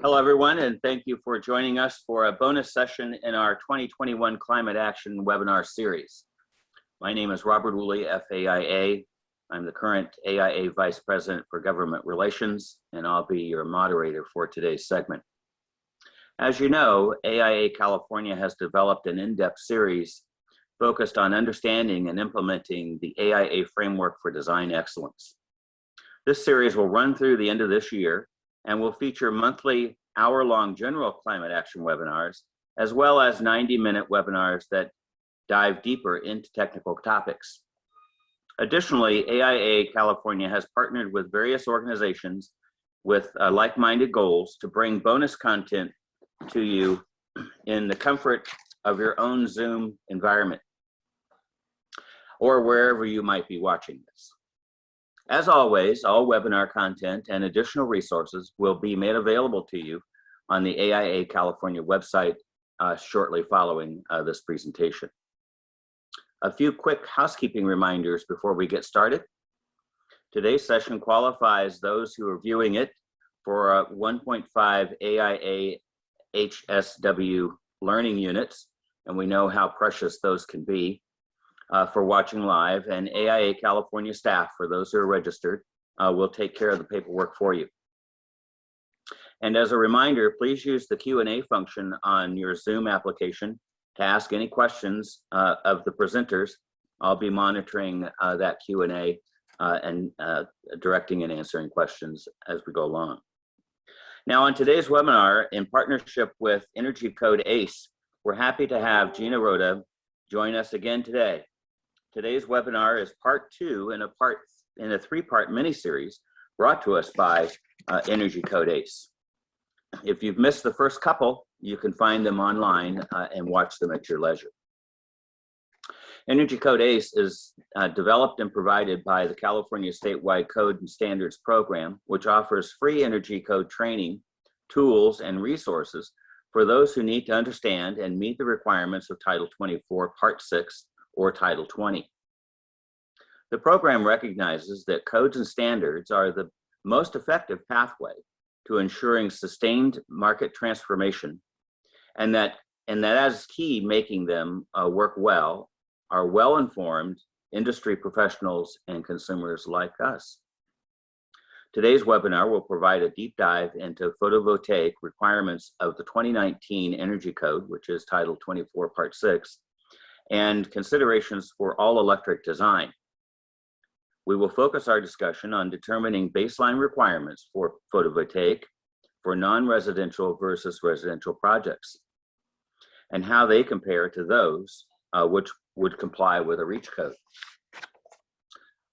Hello, everyone, and thank you for joining us for a bonus session in our 2021 Climate Action webinar series. My name is Robert Woolley, FAIA. I'm the current AIA Vice President for Government Relations, and I'll be your moderator for today's segment. As you know, AIA California has developed an in-depth series focused on understanding and implementing the AIA Framework for Design Excellence. This series will run through the end of this year and will feature monthly hour-long general climate action webinars, as well as 90-minute webinars that dive deeper into technical topics. Additionally, AIA California has partnered with various organizations with like-minded goals to bring bonus content to you in the comfort of your own Zoom environment or wherever you might be watching this. As always, all webinar content and additional resources will be made available to you on the AIA California website shortly following this presentation. A few quick housekeeping reminders before we get started. Today's session qualifies those who are viewing it for 1.5 AIA HSW learning units, and we know how precious those can be for watching live, and AIA California staff, for those who are registered, will take care of the paperwork for you. And as a reminder, please use the Q&A function on your Zoom application to ask any questions of the presenters. I'll be monitoring that Q&A and directing and answering questions as we go along. Now, on today's webinar, in partnership with Energy Code ACE, we're happy to have Gina Rhoda join us again today. Today's webinar is part two in a three-part mini-series brought to us by Energy Code ACE. If you've missed the first couple, you can find them online and watch them at your leisure. Energy Code ACE is developed and provided by the California Statewide Code and Standards Program, which offers free energy code training, tools, and resources for those who need to understand and meet the requirements of Title 24, Part 6, or Title 20. The program recognizes that codes and standards are the most effective pathway to ensuring sustained market transformation, and that as key making them work well are well-informed industry professionals and consumers like us. Today's webinar will provide a deep dive into photovoltaic requirements of the 2019 Energy Code, which is Title 24, Part 6, and considerations for all-electric design. We will focus our discussion on determining baseline requirements for photovoltaic for non-residential versus residential projects, and how they compare to those which would comply with a REACH code.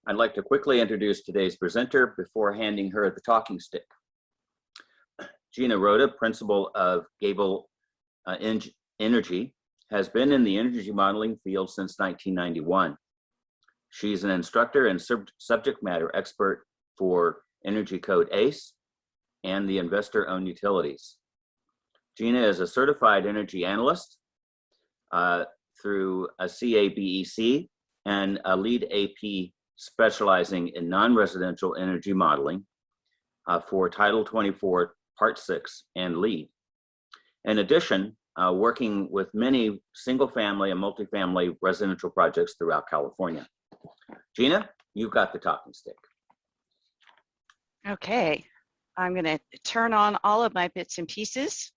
I'd like to quickly introduce today's presenter before handing her the talking stick. Gina Rhoda, principal of Gable Energy, has been in the energy modeling field since 1991. She's an instructor and subject matter expert for Energy Code ACE and the investor-owned utilities. Gina is a certified energy analyst through a CABEC and a lead AP specializing in non-residential energy modeling for Title 24, Part 6, and LEED. In addition, working with many single-family and multifamily residential projects throughout California. Gina, you've got the talking stick. Okay, I'm going to turn on all of my bits and pieces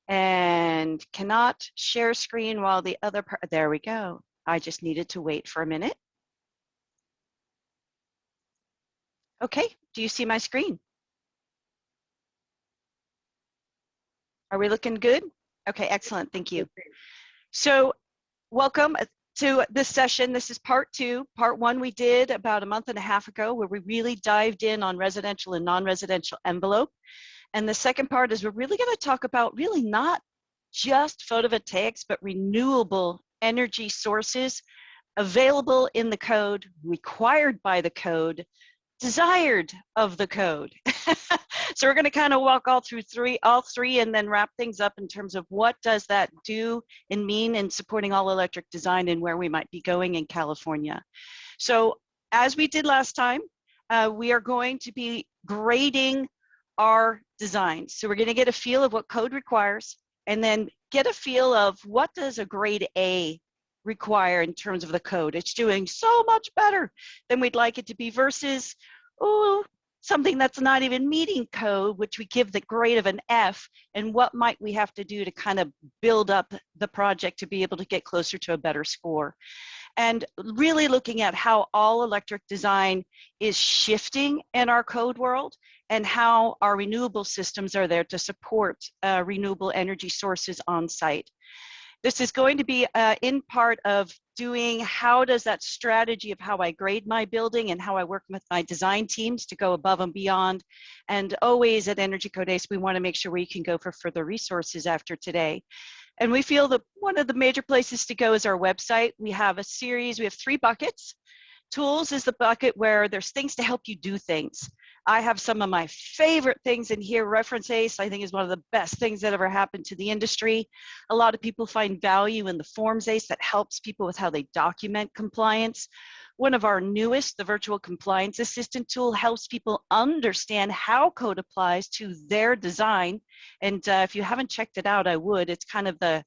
and cannot share screen while the other part, there we go. I just needed to wait for a minute. Okay, do you see my screen? Are we looking good? Okay, excellent, thank you. So welcome to this session. This is part two. Part one we did about a month and a half ago, where we really dived in on residential and non-residential envelope. And the second part is we're really going to talk about really not just photovoltaics, but renewable energy sources available in the code, required by the code, desired of the code. So we're going to kind of walk all three and then wrap things up in terms of what does that do and mean in supporting all electric design and where we might be going in California. So as we did last time, we are going to be grading our designs. So we're going to get a feel of what code requires, and then get a feel of what does a grade A require in terms of the code. It's doing so much better than we'd like it to be versus, oh, something that's not even meeting code, which we give the grade of an F, and what might we have to do to kind of build up the project to be able to get closer to a better score. And really looking at how all electric design is shifting in our code world, and how our renewable systems are there to support renewable energy sources on site. This is going to be in part of doing how does that strategy of how I grade my building and how I work with my design teams to go above and beyond. And always at Energy Code ACE, we want to make sure we can go for further resources after today. And we feel that one of the major places to go is our website. We have a series, we have 3 buckets. Tools is the bucket where there's things to help you do things. I have some of my favorite things in here. Reference ACE, I think, is one of the best things that ever happened to the industry. A lot of people find value in the Forms ACE that helps people with how they document compliance. One of our newest, the Virtual Compliance Assistant tool, helps people understand how code applies to their design. And if you haven't checked it out, I would. It's kind of the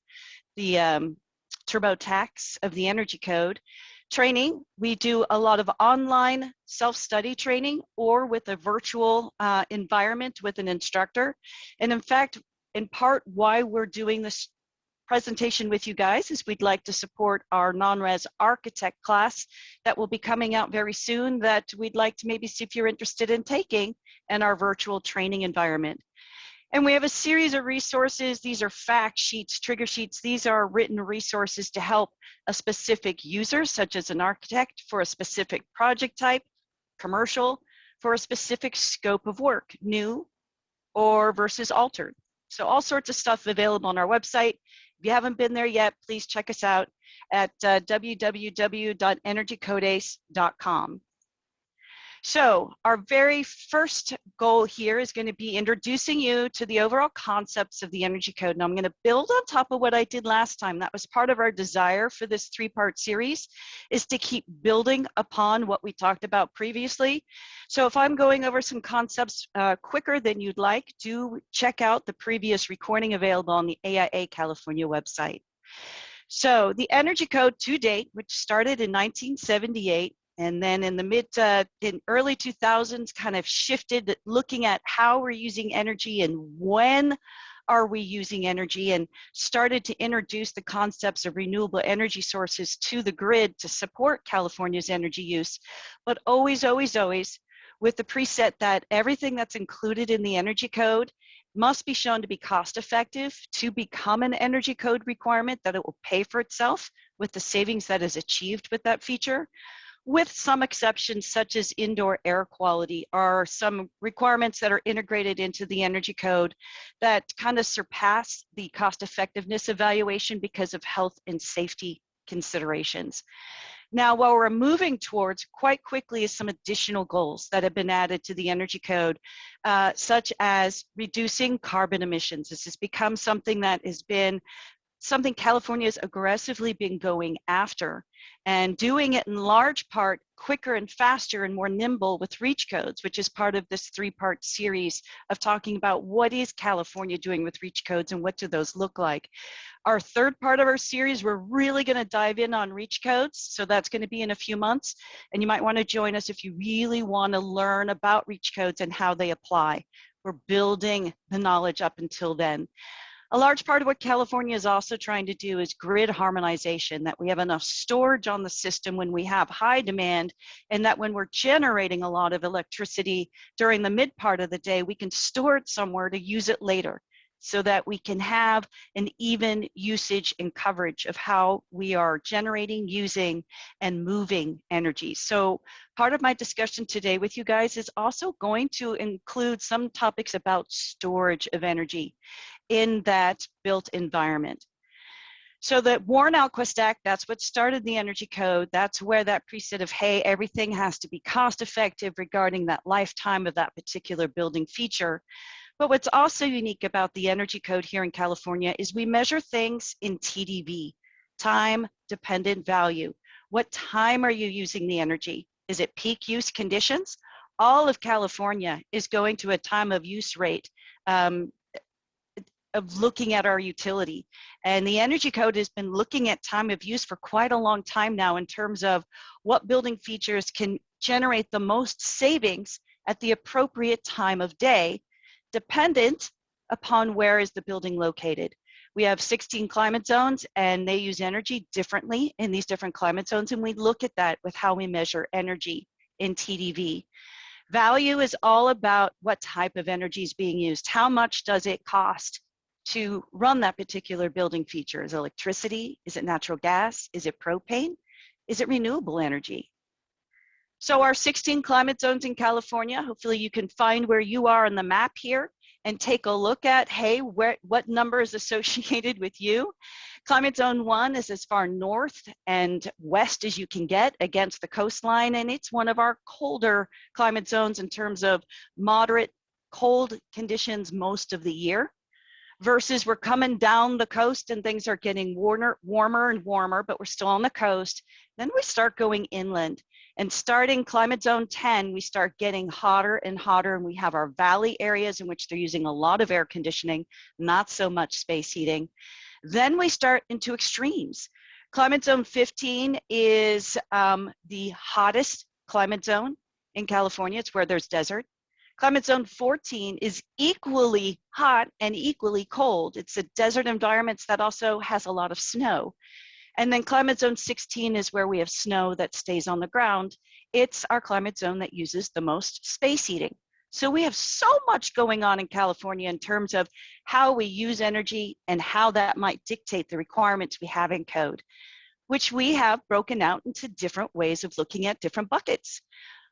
TurboTax of the energy code. Training, we do a lot of online self-study training or with a virtual environment with an instructor. And in fact, in part why we're doing this presentation with you guys is we'd like to support our non-res architect class that will be coming out very soon, that we'd like to maybe see if you're interested in taking in our virtual training environment. And we have a series of resources. These are fact sheets, trigger sheets. These are written resources to help a specific user, such as an architect, for a specific project type, commercial, for a specific scope of work, new or versus altered. So all sorts of stuff available on our website. If you haven't been there yet, please check us out at www.energycodeace.com. So our very first goal here is going to be introducing you to the overall concepts of the energy code. And I'm going to build on top of what I did last time. That was part of our desire for this 3-part series, is to keep building upon what we talked about previously. So if I'm going over some concepts quicker than you'd like, do check out the previous recording available on the AIA California website. So the energy code to date, which started in 1978, and then in the in early 2000s, kind of shifted, looking at how we're using energy and when are we using energy, and started to introduce the concepts of renewable energy sources to the grid to support California's energy use. But always, always, always with the preset that everything that's included in the energy code must be shown to be cost effective to become an energy code requirement, that it will pay for itself with the savings that is achieved with that feature. With some exceptions, such as indoor air quality, are some requirements that are integrated into the energy code that kind of surpass the cost effectiveness evaluation because of health and safety considerations. Now, what we're moving towards quite quickly is some additional goals that have been added to the energy code, such as reducing carbon emissions. This has become something that has been something California has aggressively been going after, and doing it in large part quicker and faster and more nimble with reach codes, which is part of this 3-part series of talking about what is California doing with reach codes and what do those look like. Our 3rd part of our series, we're really going to dive in on reach codes. So that's going to be in a few months. And you might want to join us if you really want to learn about reach codes and how they apply. We're building the knowledge up until then. A large part of what California is also trying to do is grid harmonization, that we have enough storage on the system when we have high demand, and that when we're generating a lot of electricity during the mid part of the day, we can store it somewhere to use it later, so that we can have an even usage and coverage of how we are generating, using, and moving energy. So part of my discussion today with you guys is also going to include some topics about storage of energy in that built environment. So the Warren-Alquist Act, that's what started the energy code. That's where that preset of, hey, everything has to be cost effective regarding that lifetime of that particular building feature. But what's also unique about the energy code here in California is we measure things in TDV, time dependent value. What time are you using the energy? Is it peak use conditions? all of California is going to a time of use rate of looking at our utility. And the Energy Code has been looking at time of use for quite a long time now in terms of what building features can generate the most savings at the appropriate time of day, dependent upon where is the building located. We have 16 climate zones and they use energy differently in these different climate zones, and we look at that with how we measure energy in TDV. Value is all about what type of energy is being used. How much does it cost to run that particular building feature? Is it electricity? Is it natural gas? Is it propane? Is it renewable energy? So our 16 climate zones in California, hopefully you can find where you are on the map here and take a look at, hey, what number is associated with you. Climate zone 1 is as far north and west as you can get against the coastline, and it's one of our colder climate zones in terms of moderate cold conditions most of the year. Versus we're coming down the coast and things are getting warmer and warmer, but we're still on the coast. Then we start going inland, and starting climate zone 10, we start getting hotter and hotter, and we have our valley areas in which they're using a lot of air conditioning, not so much space heating. Then we start into extremes. Climate zone 15 is the hottest climate zone in California. It's where there's desert. Climate zone 14 is equally hot and equally cold. It's a desert environment that also has a lot of snow. And then climate zone 16 is where we have snow that stays on the ground. It's our climate zone that uses the most space heating. So we have so much going on in California in terms of how we use energy and how that might dictate the requirements we have in code, which we have broken out into different ways of looking at different buckets.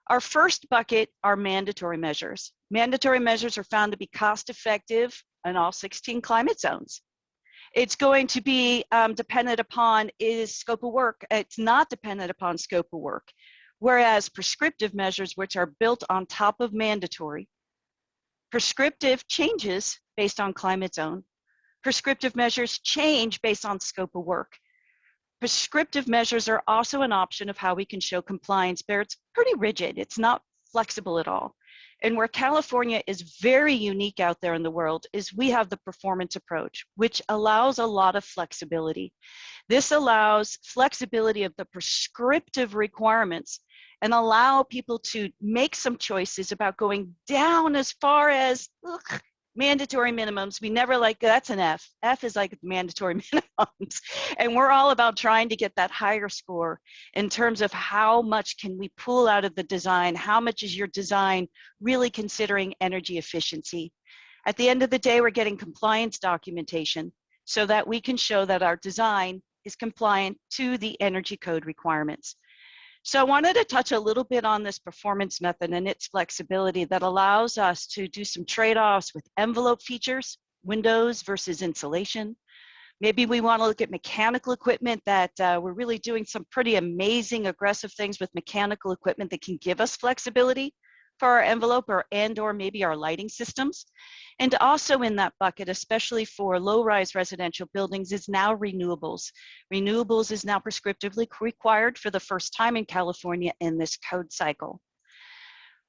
Our first bucket are mandatory measures. Mandatory measures are found to be cost effective in all 16 climate zones. It's going to be dependent upon is scope of work. It's not dependent upon scope of work. Whereas prescriptive measures, which are built on top of mandatory, prescriptive changes based on climate zone. Prescriptive measures change based on scope of work. Prescriptive measures are also an option of how we can show compliance, but it's pretty rigid. It's not flexible at all. And where California is very unique out there in the world is we have the performance approach, which allows a lot of flexibility. This allows flexibility of the prescriptive requirements and allow people to make some choices about going down as far as mandatory minimums. We never like, that's an F. F is like mandatory minimums. And we're all about trying to get that higher score in terms of how much can we pull out of the design? How much is your design really considering energy efficiency? At the end of the day, we're getting compliance documentation so that we can show that our design is compliant to the energy code requirements. So I wanted to touch a little bit on this performance method and its flexibility that allows us to do some trade-offs with envelope features, windows versus insulation. Maybe we want to look at mechanical equipment that we're really doing some pretty amazing aggressive things with mechanical equipment that can give us flexibility for our envelope or maybe our lighting systems. And also in that bucket, especially for low-rise residential buildings, is now renewables. Renewables is now prescriptively required for the first time in California in this code cycle.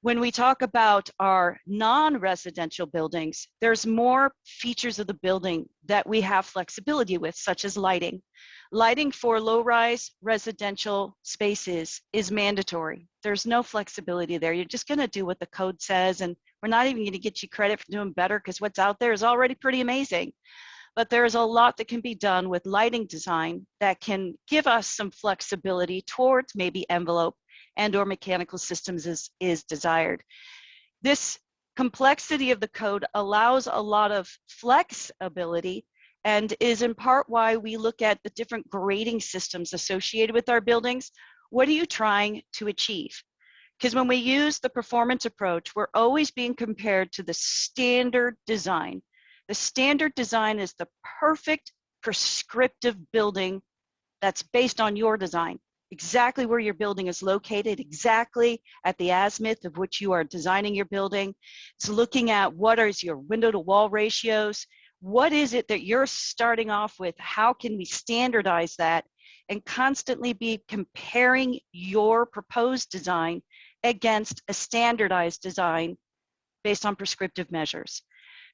When we talk about our non-residential buildings, there's more features of the building that we have flexibility with, such as lighting. Lighting for low-rise residential spaces is mandatory. There's no flexibility there. You're just gonna do what the code says, and we're not even gonna get you credit for doing better because what's out there is already pretty amazing. But there's a lot that can be done with lighting design that can give us some flexibility towards maybe envelope and or mechanical systems is desired. This complexity of the code allows a lot of flexibility and is in part why we look at the different grading systems associated with our buildings. What are you trying to achieve? Because when we use the performance approach, we're always being compared to the standard design. The standard design is the perfect prescriptive building that's based on your design. Exactly where your building is located, exactly at the azimuth of which you are designing your building. It's looking at what is your window to wall ratios. What is it that you're starting off with? How can we standardize that and constantly be comparing your proposed design against a standardized design based on prescriptive measures.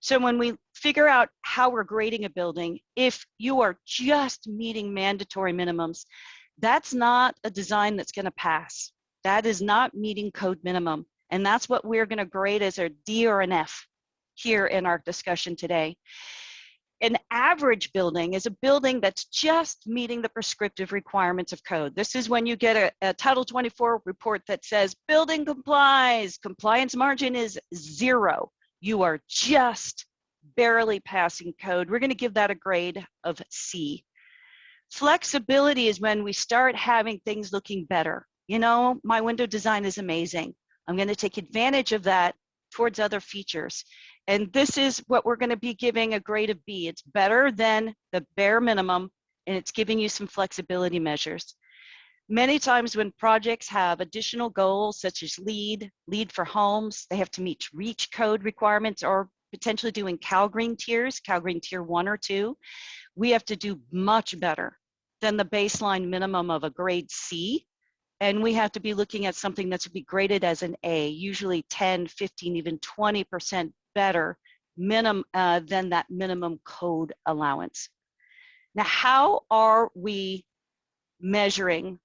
So when we figure out how we're grading a building, if you are just meeting mandatory minimums, that's not a design that's going to pass. That is not meeting code minimum. And that's what we're going to grade as a D or an F here in our discussion today. An average building is a building that's just meeting the prescriptive requirements of code. This is when you get a Title 24 report that says building complies, compliance margin is 0. You are just barely passing code. We're going to give that a grade of C. Flexibility is when we start having things looking better. You know, my window design is amazing. I'm going to take advantage of that towards other features. And this is what we're going to be giving a grade of B. It's better than the bare minimum, and it's giving you some flexibility measures. Many times when projects have additional goals, such as LEED for homes, they have to meet REACH code requirements, or potentially doing CalGreen tiers, CalGreen tier 1 or 2, we have to do much better than the baseline minimum of a grade C. And we have to be looking at something that's to be graded as an A, usually 10, 15, even 20% better than that minimum code allowance. Now, how are we measuring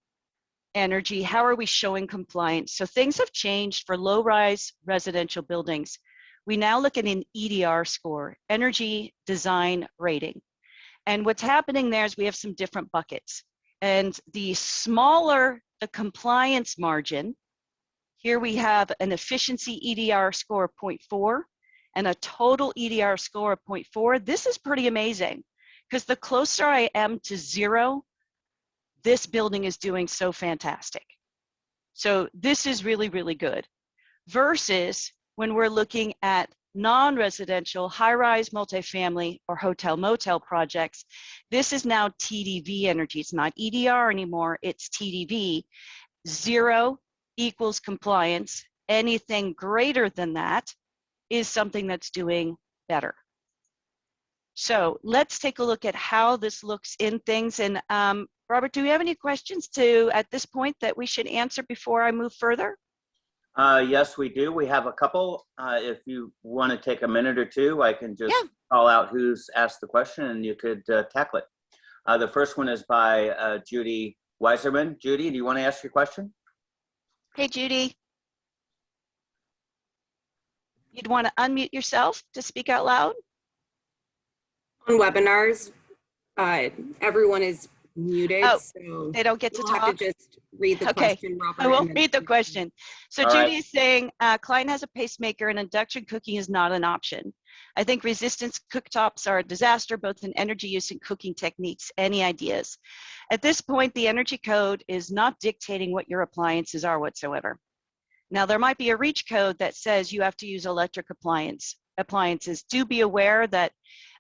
energy? How are we showing compliance? So things have changed for low-rise residential buildings. We now look at an EDR score, Energy Design Rating. And what's happening there is we have some different buckets. And the smaller the compliance margin, here we have an efficiency EDR score of 0.4 and a total EDR score of 0.4. This is pretty amazing, because the closer I am to 0, this building is doing so fantastic. So this is really, really good. Versus when we're looking at non-residential, high-rise multifamily or hotel motel projects, this is now TDV energy. It's not EDR anymore, it's TDV. 0 equals compliance. Anything greater than that is something that's doing better. So let's take a look at how this looks in things. And Robert, do you have any questions at this point that we should answer before I move further? Yes, we do. We have a couple. If you want to take a minute or two, I can just call out who's asked the question and you could tackle it. The first one is by Judy Weiserman. Judy, do you want to ask your question? Hey, Judy. You'd want to unmute yourself to speak out loud. On webinars, everyone is muted, so they don't get to talk. have to just read the question, Robert. I will read the question. So All Judy right. is saying, client has a pacemaker and induction cooking is not an option. I think resistance cooktops are a disaster, both in energy use and cooking techniques. Any ideas? At this point, the energy code is not dictating what your appliances are whatsoever. Now, there might be a REACH code that says you have to use electric appliances. Do be aware that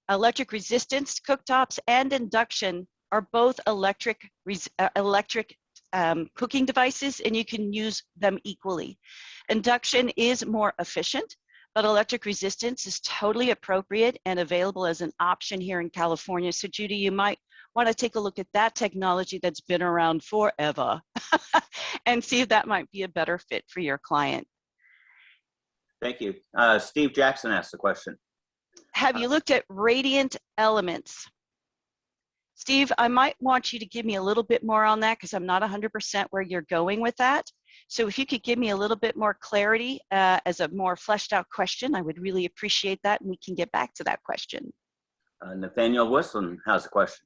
electric resistance cooktops and induction are both electric cooking devices, and you can use them equally. Induction is more efficient, but electric resistance is totally appropriate and available as an option here in California. So Judy, you might want to take a look at that technology that's been around forever and see if that might be a better fit for your client. Thank you. Steve Jackson asked the question. Have you looked at radiant elements? Steve, I might want you to give me a little bit more on that, because I'm not 100% where you're going with that. So if you could give me a little bit more clarity as a more fleshed out question, I would really appreciate that, and we can get back to that question. Nathaniel Whistling has a question.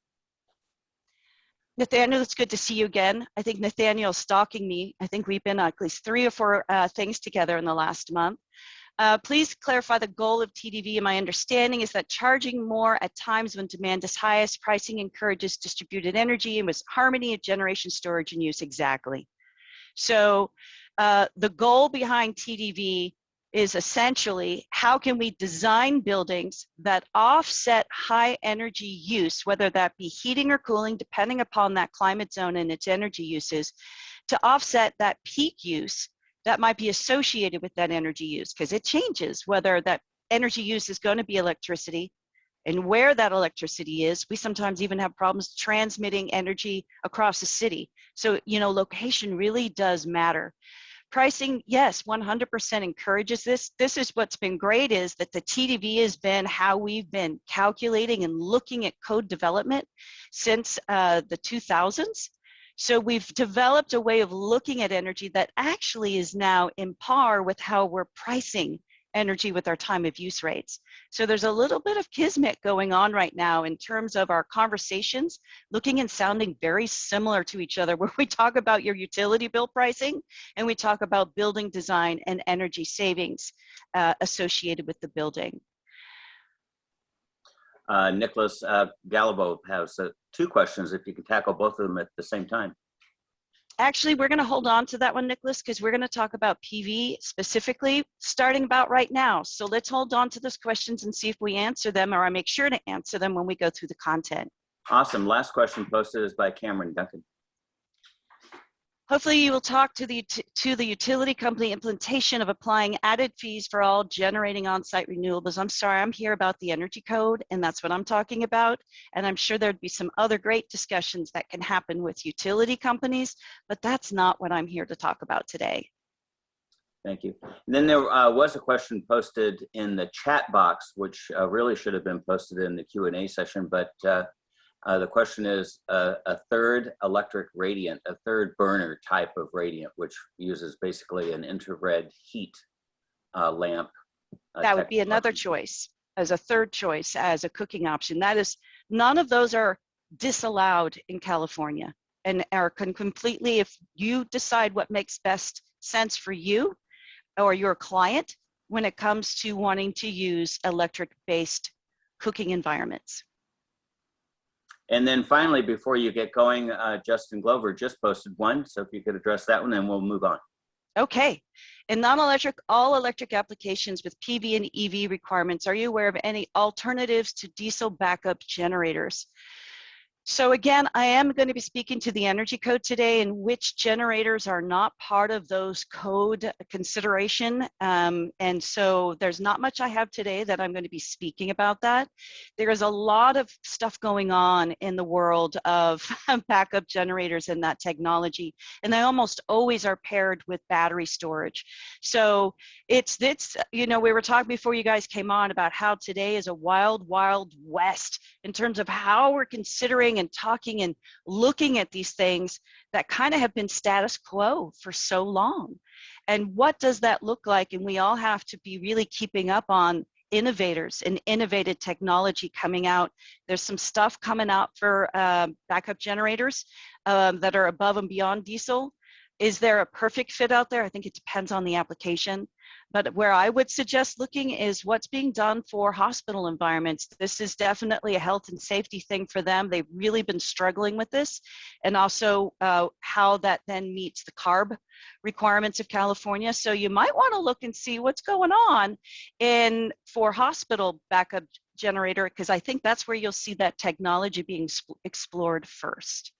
Nathaniel, it's good to see you again. I think Nathaniel's stalking me. I think we've been at least 3 or 4 things together in the last month. Please clarify the goal of TDV. My understanding is that charging more at times when demand is highest, pricing encourages distributed energy and with harmony of generation, storage, and use. Exactly. So the goal behind TDV is essentially how can we design buildings that offset high energy use, whether that be heating or cooling, depending upon that climate zone and its energy uses, to offset that peak use that might be associated with that energy use, because it changes whether that energy use is going to be electricity and where that electricity is. We sometimes even have problems transmitting energy across the city. So, you know, location really does matter. Pricing, yes, 100% encourages this. This is what's been great, is that the TDV has been how we've been calculating and looking at code development since the 2000s. So we've developed a way of looking at energy that actually is now in par with how we're pricing energy with our time of use rates. So there's a little bit of kismet going on right now in terms of our conversations, looking and sounding very similar to each other, where we talk about your utility bill pricing and we talk about building design and energy savings associated with the building. Nicholas Gallivo has 2 questions, if you can tackle both of them at the same time. Actually, we're going to hold on to that one, Nicholas, because we're going to talk about PV specifically starting about right now. So let's hold on to those questions and see if we answer them, or I make sure to answer them when we go through the content. Awesome. Last question posted is by Cameron Duncan. Hopefully you will talk to the utility company implementation of applying added fees for all generating on-site renewables. I'm sorry, I'm here about the energy code, and that's what I'm talking about. And I'm sure there'd be some other great discussions that can happen with utility companies, but that's not what I'm here to talk about today. Thank you. And then there was a question posted in the chat box, which really should have been posted in the Q&A session, but the question is a third electric radiant, a third burner type of radiant, which uses basically an infrared heat lamp. That would be another choice, as a third choice, as a cooking option. That is, none of those are disallowed in California, and are completely, if you decide what makes best sense for you or your client when it comes to wanting to use electric-based cooking environments. And then finally, before you get going, Justin Glover just posted one. So if you could address that one, then we'll move on. Okay. In non-electric, all electric applications with PV and EV requirements, are you aware of any alternatives to diesel backup generators? So again, I am going to be speaking to the energy code today, and which generators are not part of those code consideration. And so there's not much I have today that I'm going to be speaking about that. There is a lot of stuff going on in the world of backup generators and that technology, and they almost always are paired with battery storage. So it's you know, we were talking before you guys came on about how today is a wild, wild west in terms of how we're considering and talking and looking at these things that kind of have been status quo for so long. And what does that look like? And we all have to be really keeping up on innovators and innovative technology coming out. There's some stuff coming out for backup generators that are above and beyond diesel. Is there a perfect fit out there? I think it depends on the application. But where I would suggest looking is what's being done for hospital environments. This is definitely a health and safety thing for them. They've really been struggling with this, and also how that then meets the CARB requirements of California. So you might want to look and see what's going on for hospital backup generator, because I think that's where you'll see that technology being explored first.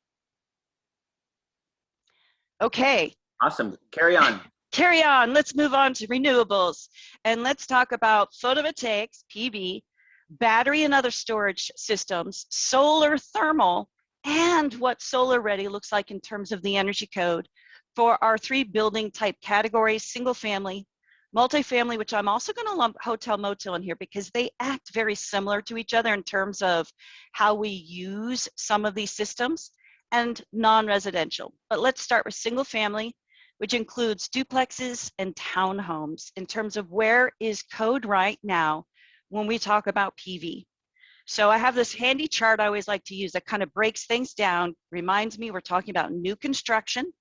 Okay. Awesome. Carry on. Carry on. Let's move on to renewables. And let's talk about photovoltaics, PV, battery and other storage systems, solar thermal, and what solar ready looks like in terms of the energy code for our 3 building type categories: single family, multifamily, which I'm also going to lump hotel motel in here because they act very similar to each other in terms of how we use some of these systems, and non-residential. But let's start with single family, which includes duplexes and townhomes in terms of where is code right now when we talk about PV. So I have this handy chart I always like to use that kind of breaks things down, reminds me we're talking about new construction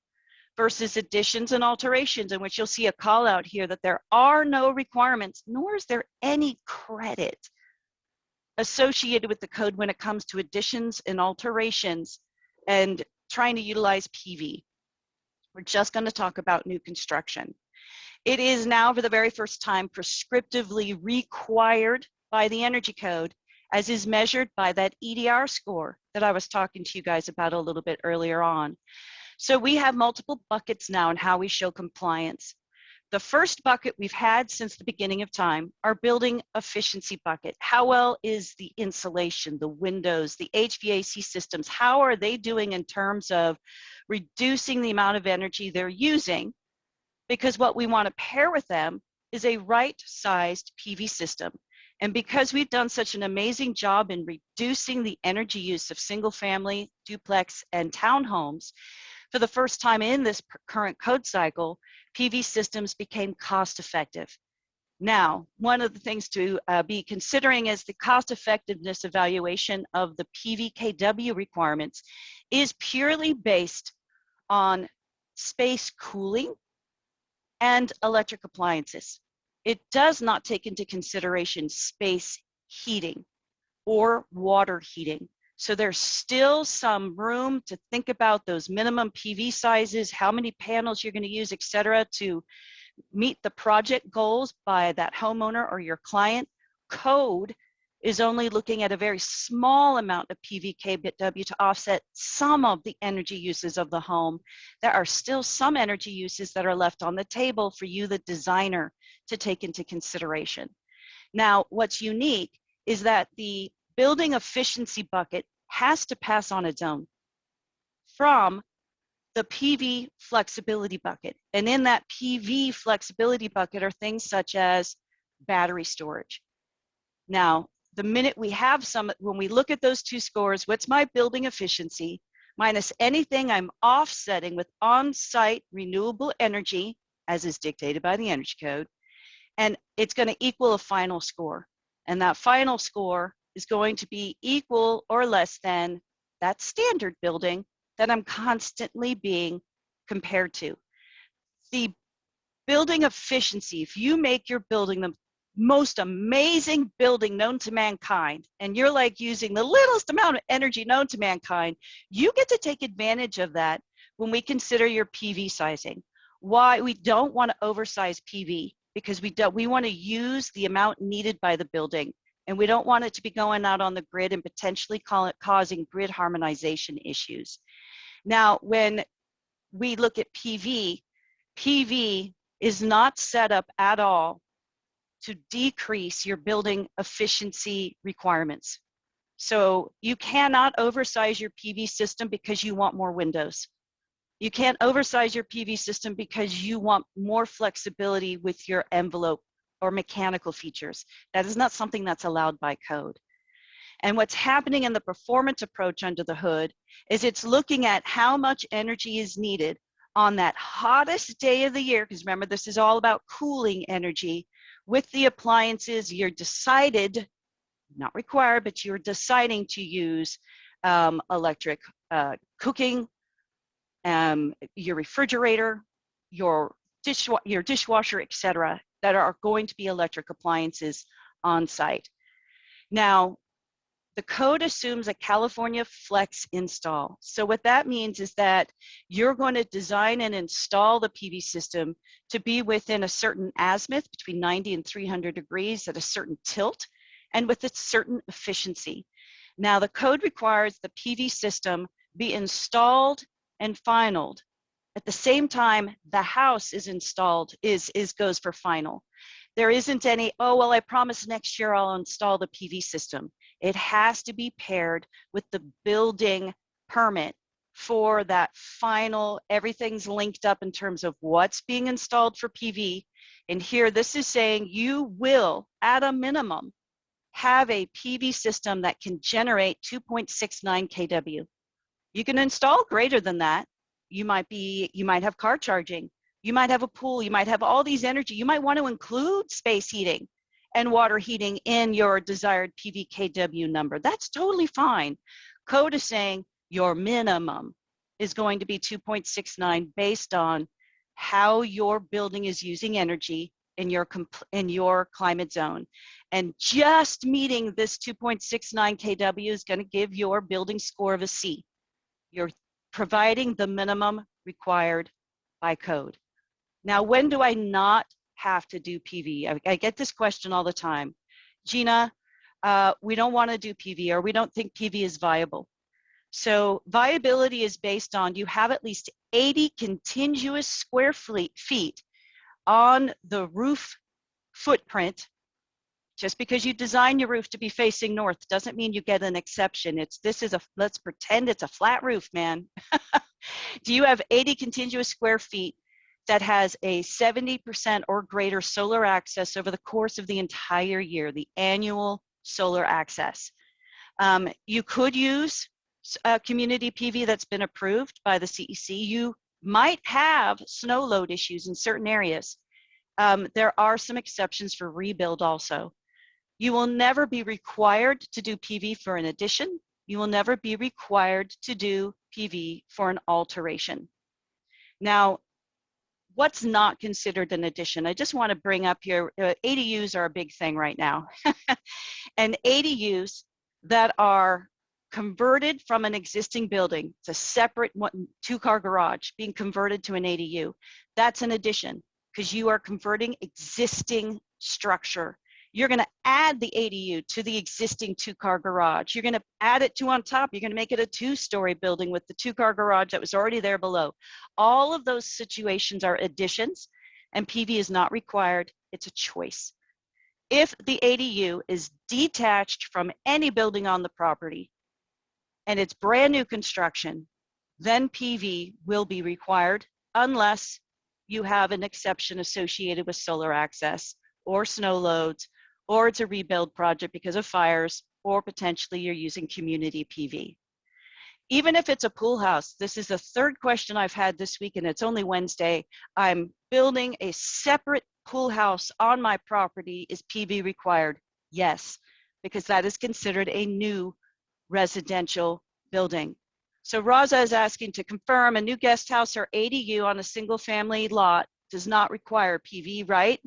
versus additions and alterations, in which you'll see a call out here that there are no requirements, nor is there any credit associated with the code when it comes to additions and alterations and trying to utilize PV. We're just going to talk about new construction. It is now, for the very first time, prescriptively required by the energy code, as is measured by that EDR score that I was talking to you guys about a little bit earlier on. So we have multiple buckets now in how we show compliance. The first bucket we've had since the beginning of time, our building efficiency bucket. How well is the insulation, the windows, the HVAC systems? How are they doing in terms of reducing the amount of energy they're using because what we want to pair with them is a right-sized PV system. And because we've done such an amazing job in reducing the energy use of single-family, duplex, and townhomes, for the first time in this current code cycle, PV systems became cost-effective. Now, one of the things to be considering is the cost-effectiveness evaluation of the PVKW requirements is purely based on space cooling and electric appliances. It does not take into consideration space heating or water heating. So there's still some room to think about those minimum PV sizes, how many panels you're going to use, et cetera, to meet the project goals by that homeowner or your client. Code is only looking at a very small amount of PVKW to offset some of the energy uses of the home. There are still some energy uses that are left on the table for you, the designer, to take into consideration. Now, what's unique is that the building efficiency bucket has to pass on its own from the PV flexibility bucket. And in that PV flexibility bucket are things such as battery storage. Now, the minute we have some, when we look at those two scores, what's my building efficiency minus anything I'm offsetting with on-site renewable energy, as is dictated by the energy code, and it's going to equal a final score. And that final score is going to be equal or less than that standard building that I'm constantly being compared to. The building efficiency, if you make your building the most amazing building known to mankind, and you're like using the littlest amount of energy known to mankind, you get to take advantage of that when we consider your PV sizing. Why we don't want to oversize PV, because we want to use the amount needed by the building, and we don't want it to be going out on the grid and potentially causing grid harmonization issues. Now, when we look at PV, PV is not set up at all to decrease your building efficiency requirements. So you cannot oversize your PV system because you want more windows. You can't oversize your PV system because you want more flexibility with your envelope or mechanical features. That is not something that's allowed by code. And what's happening in the performance approach under the hood is it's looking at how much energy is needed on that hottest day of the year, because remember, this is all about cooling energy. With the appliances, you're decided, not required, but you're deciding to use electric cooking, your refrigerator, your dishwasher, etc., that are going to be electric appliances on site. Now, the code assumes a California Flex install. So what that means is that you're going to design and install the PV system to be within a certain azimuth, between 90 and 300 degrees, at a certain tilt, and with a certain efficiency. Now, the code requires the PV system be installed and finaled at the same time the house is installed, goes for final. There isn't any, oh, well, I promise next year I'll install the PV system. It has to be paired with the building permit for that final, everything's linked up in terms of what's being installed for PV. And here, this is saying you will, at a minimum, have a PV system that can generate 2.69 kW. You can install greater than that. You might have car charging. You might have a pool. You might have all these energy. You might want to include space heating and water heating in your desired PVKW number. That's totally fine. Code is saying your minimum is going to be 2.69 based on how your building is using energy in your climate zone. And just meeting this 2.69 kW is going to give your building score of a C. You're providing the minimum required by code. Now, when do I not have to do PV? I get this question all the time. Gina, we don't want to do PV, or we don't think PV is viable. So viability is based on you have at least 80 contiguous square feet on the roof footprint. Just because you design your roof to be facing north doesn't mean you get an exception. Let's pretend it's a flat roof, man. Do you have 80 contiguous square feet that has a 70% or greater solar access over the course of the entire year, the annual solar access. You could use community PV that's been approved by the CEC. You might have snow load issues in certain areas. There are some exceptions for rebuild also. You will never be required to do PV for an addition. You will never be required to do PV for an alteration. Now, what's not considered an addition? I just want to bring up here, ADUs are a big thing right now. And ADUs that are converted from an existing building, it's a separate two-car garage being converted to an ADU, that's an addition because you are converting existing structure. You're going to add the ADU to the existing two-car garage. You're going to add it to on top. You're going to make it a two-story building with the two-car garage that was already there below. All of those situations are additions, and PV is not required. It's a choice. If the ADU is detached from any building on the property and it's brand new construction, then PV will be required unless you have an exception associated with solar access or snow loads, or it's a rebuild project because of fires, or potentially you're using community PV. Even if it's a pool house, this is the third question I've had this week, and it's only Wednesday. I'm building a separate pool house on my property. Is PV required? Yes, because that is considered a new residential building. So Raza is asking to confirm a new guest house or ADU on a single family lot does not require PV, right?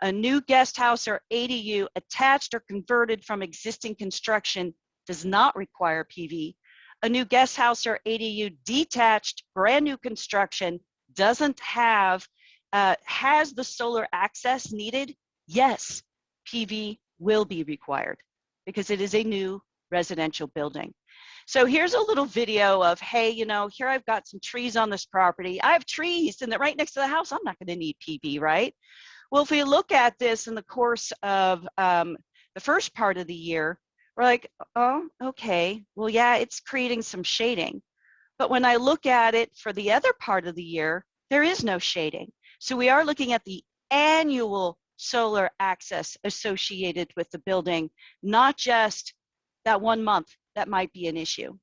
A new guest house or ADU attached or converted from existing construction does not require PV. A new guest house or ADU detached, brand new construction doesn't have, has the solar access needed? Yes, PV will be required because it is a new residential building. So here's a little video of, hey, you know, here I've got some trees on this property. I have trees and they're right next to the house. I'm not going to need PV, right? Well, if we look at this in the course of the first part of the year, we're like, oh, okay, well, yeah, it's creating some shading. But when I look at it for the other part of the year, there is no shading. So we are looking at the annual solar access associated with the building, not just that 1 month that might be an issue.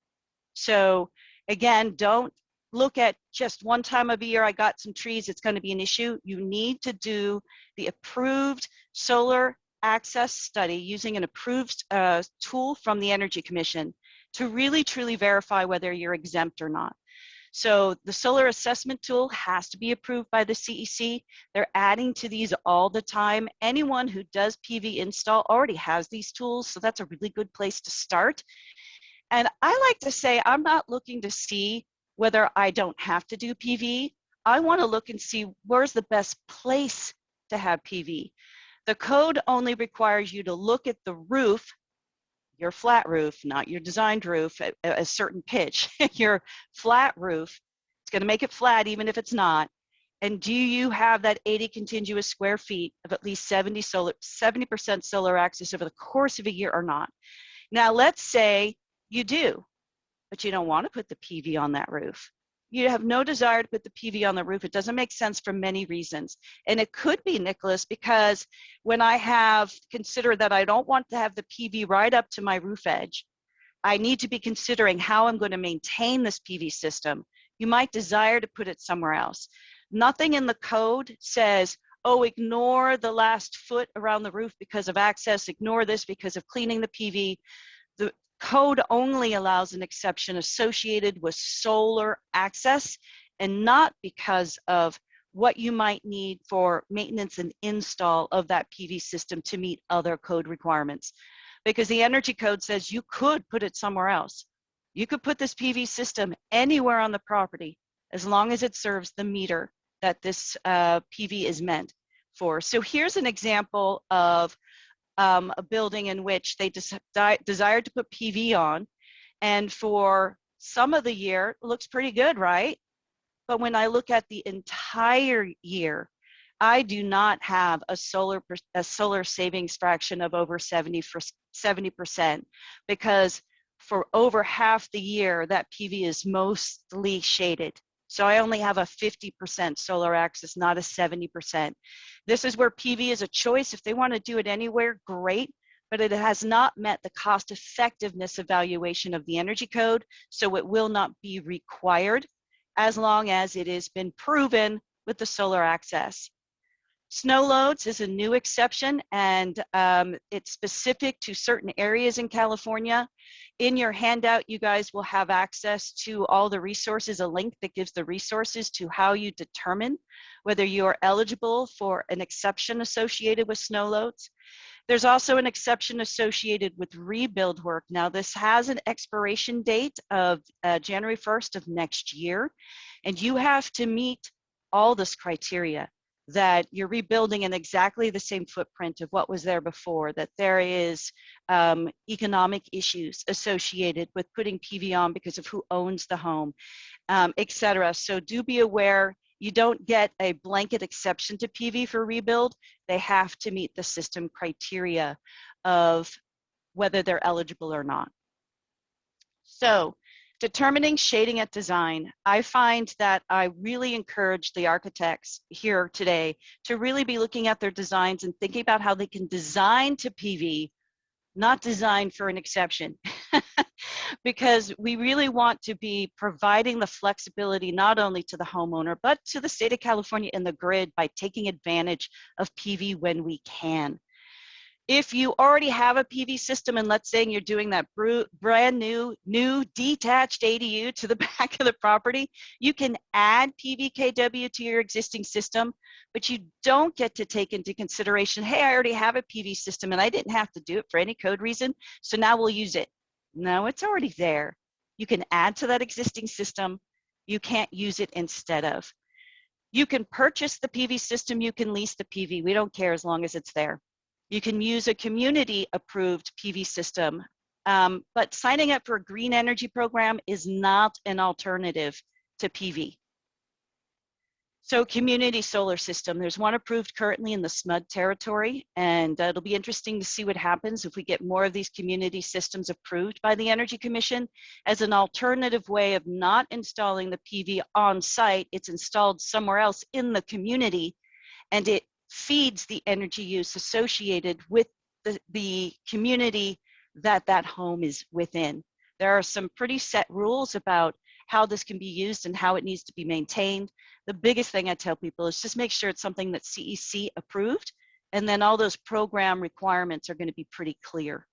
So again, don't look at just one time of year, I got some trees, it's going to be an issue. You need to do the approved solar access study using an approved tool from the Energy Commission to really truly verify whether you're exempt or not. So the solar assessment tool has to be approved by the CEC. They're adding to these all the time. Anyone who does PV install already has these tools, so that's a really good place to start. And I like to say, I'm not looking to see whether I don't have to do PV. I want to look and see where's the best place to have PV. The code only requires you to look at the roof, your flat roof, not your designed roof, at a certain pitch. Your flat roof, it's going to make it flat even if it's not. And do you have that 80 contiguous square feet of at least 70% solar access over the course of a year or not? Now, let's say you do, but you don't want to put the PV on that roof. You have no desire to put the PV on the roof. It doesn't make sense for many reasons. And it could be, Nicholas, because when I have considered that I don't want to have the PV right up to my roof edge, I need to be considering how I'm going to maintain this PV system. You might desire to put it somewhere else. Nothing in the code says, oh, ignore the last foot around the roof because of access, ignore this because of cleaning the PV. The code only allows an exception associated with solar access and not because of what you might need for maintenance and install of that PV system to meet other code requirements. Because the energy code says you could put it somewhere else. You could put this PV system anywhere on the property as long as it serves the meter that this PV is meant for. So here's an example of a building in which they desired to put PV on, and for some of the year, it looks pretty good, right? But when I look at the entire year, I do not have a solar savings fraction of over 70%, because for over half the year, that PV is mostly shaded. So I only have a 50% solar access, not a 70%. This is where PV is a choice. If they want to do it anywhere, great, but it has not met the cost effectiveness evaluation of the energy code, so it will not be required as long as it has been proven with the solar access. Snow loads is a new exception, and it's specific to certain areas in California. In your handout, you guys will have access to all the resources, a link that gives the resources to how you determine whether you are eligible for an exception associated with snow loads. There's also an exception associated with rebuild work. Now, this has an expiration date of January 1st of next year, and you have to meet all this criteria, that you're rebuilding in exactly the same footprint of what was there before, that there is economic issues associated with putting PV on because of who owns the home, etc. So do be aware, you don't get a blanket exception to PV for rebuild. They have to meet the system criteria of whether they're eligible or not. So, determining shading at design, I find that I really encourage the architects here today to really be looking at their designs and thinking about how they can design to PV, not design for an exception. Because we really want to be providing the flexibility not only to the homeowner, but to the state of California and the grid by taking advantage of PV when we can. If you already have a PV system, and let's say you're doing that brand new detached ADU to the back of the property, you can add PV kW to your existing system, but you don't get to take into consideration, hey, I already have a PV system and I didn't have to do it for any code reason, so now we'll use it. No, it's already there. You can add to that existing system. You can't use it instead of. You can purchase the PV system, you can lease the PV. We don't care as long as it's there. You can use a community-approved PV system, but signing up for a green energy program is not an alternative to PV. So community solar system, there's one approved currently in the SMUD territory, and it'll be interesting to see what happens if we get more of these community systems approved by the Energy Commission as an alternative way of not installing the PV on site. It's installed somewhere else in the community, and it feeds the energy use associated with the community that that home is within. There are some pretty set rules about how this can be used and how it needs to be maintained. The biggest thing I tell people is just make sure it's something that's CEC approved, and then all those program requirements are going to be pretty clear.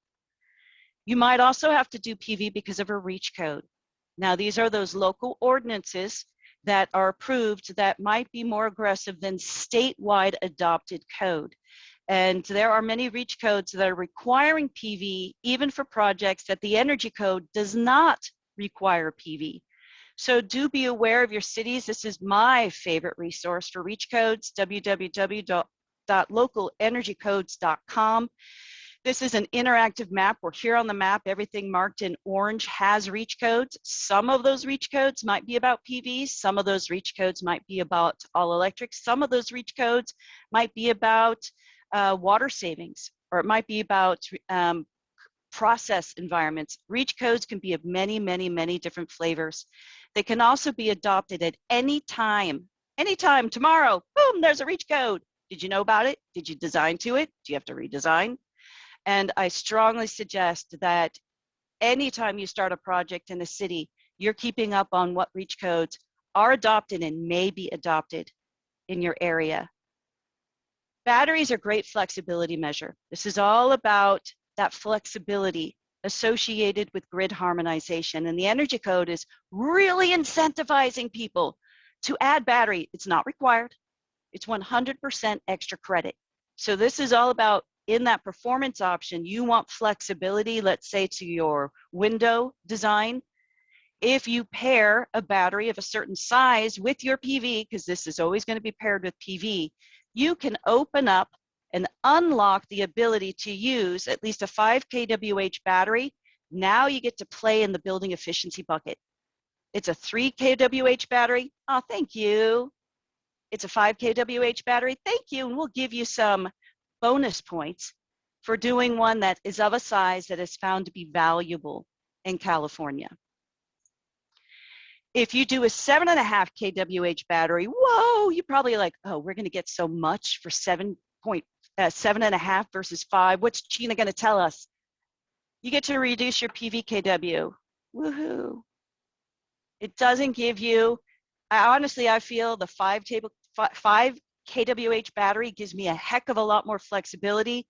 You might also have to do PV because of a REACH code. Now, these are those local ordinances that are approved that might be more aggressive than statewide adopted code. And there are many REACH codes that are requiring PV even for projects that the energy code does not require PV. So do be aware of your cities. This is my favorite resource for REACH codes, www.localenergycodes.com. This is an interactive map. We're here on the map. Everything marked in orange has REACH codes. Some of those REACH codes might be about PV. Some of those REACH codes might be about all electric. Some of those REACH codes might be about water savings, or it might be about process environments. REACH codes can be of many, many, many different flavors. They can also be adopted at any time. Anytime, tomorrow, boom, there's a REACH code. Did you know about it? Did you design to it? Do you have to redesign? And I strongly suggest that anytime you start a project in a city, you're keeping up on what REACH codes are adopted and may be adopted in your area. Batteries are a great flexibility measure. This is all about that flexibility associated with grid harmonization. And the energy code is really incentivizing people to add battery. It's not required. It's 100% extra credit. So this is all about, in that performance option, you want flexibility, let's say to your window design. If you pair a battery of a certain size with your PV, because this is always going to be paired with PV, you can open up and unlock the ability to use at least a 5 kWh battery. Now you get to play in the building efficiency bucket. It's a 3 kWh battery. Oh, thank you. It's a 5 kWh battery. Thank you. And we'll give you some bonus points for doing one that is of a size that is found to be valuable in California. If you do a 7.5 kWh battery, whoa, you're probably like, oh, we're going to get so much for 7.5 versus 5. What's Gina going to tell us? You get to reduce your PV kW. Woohoo. It doesn't give you, I feel the 5 kWh battery gives me a heck of a lot more flexibility.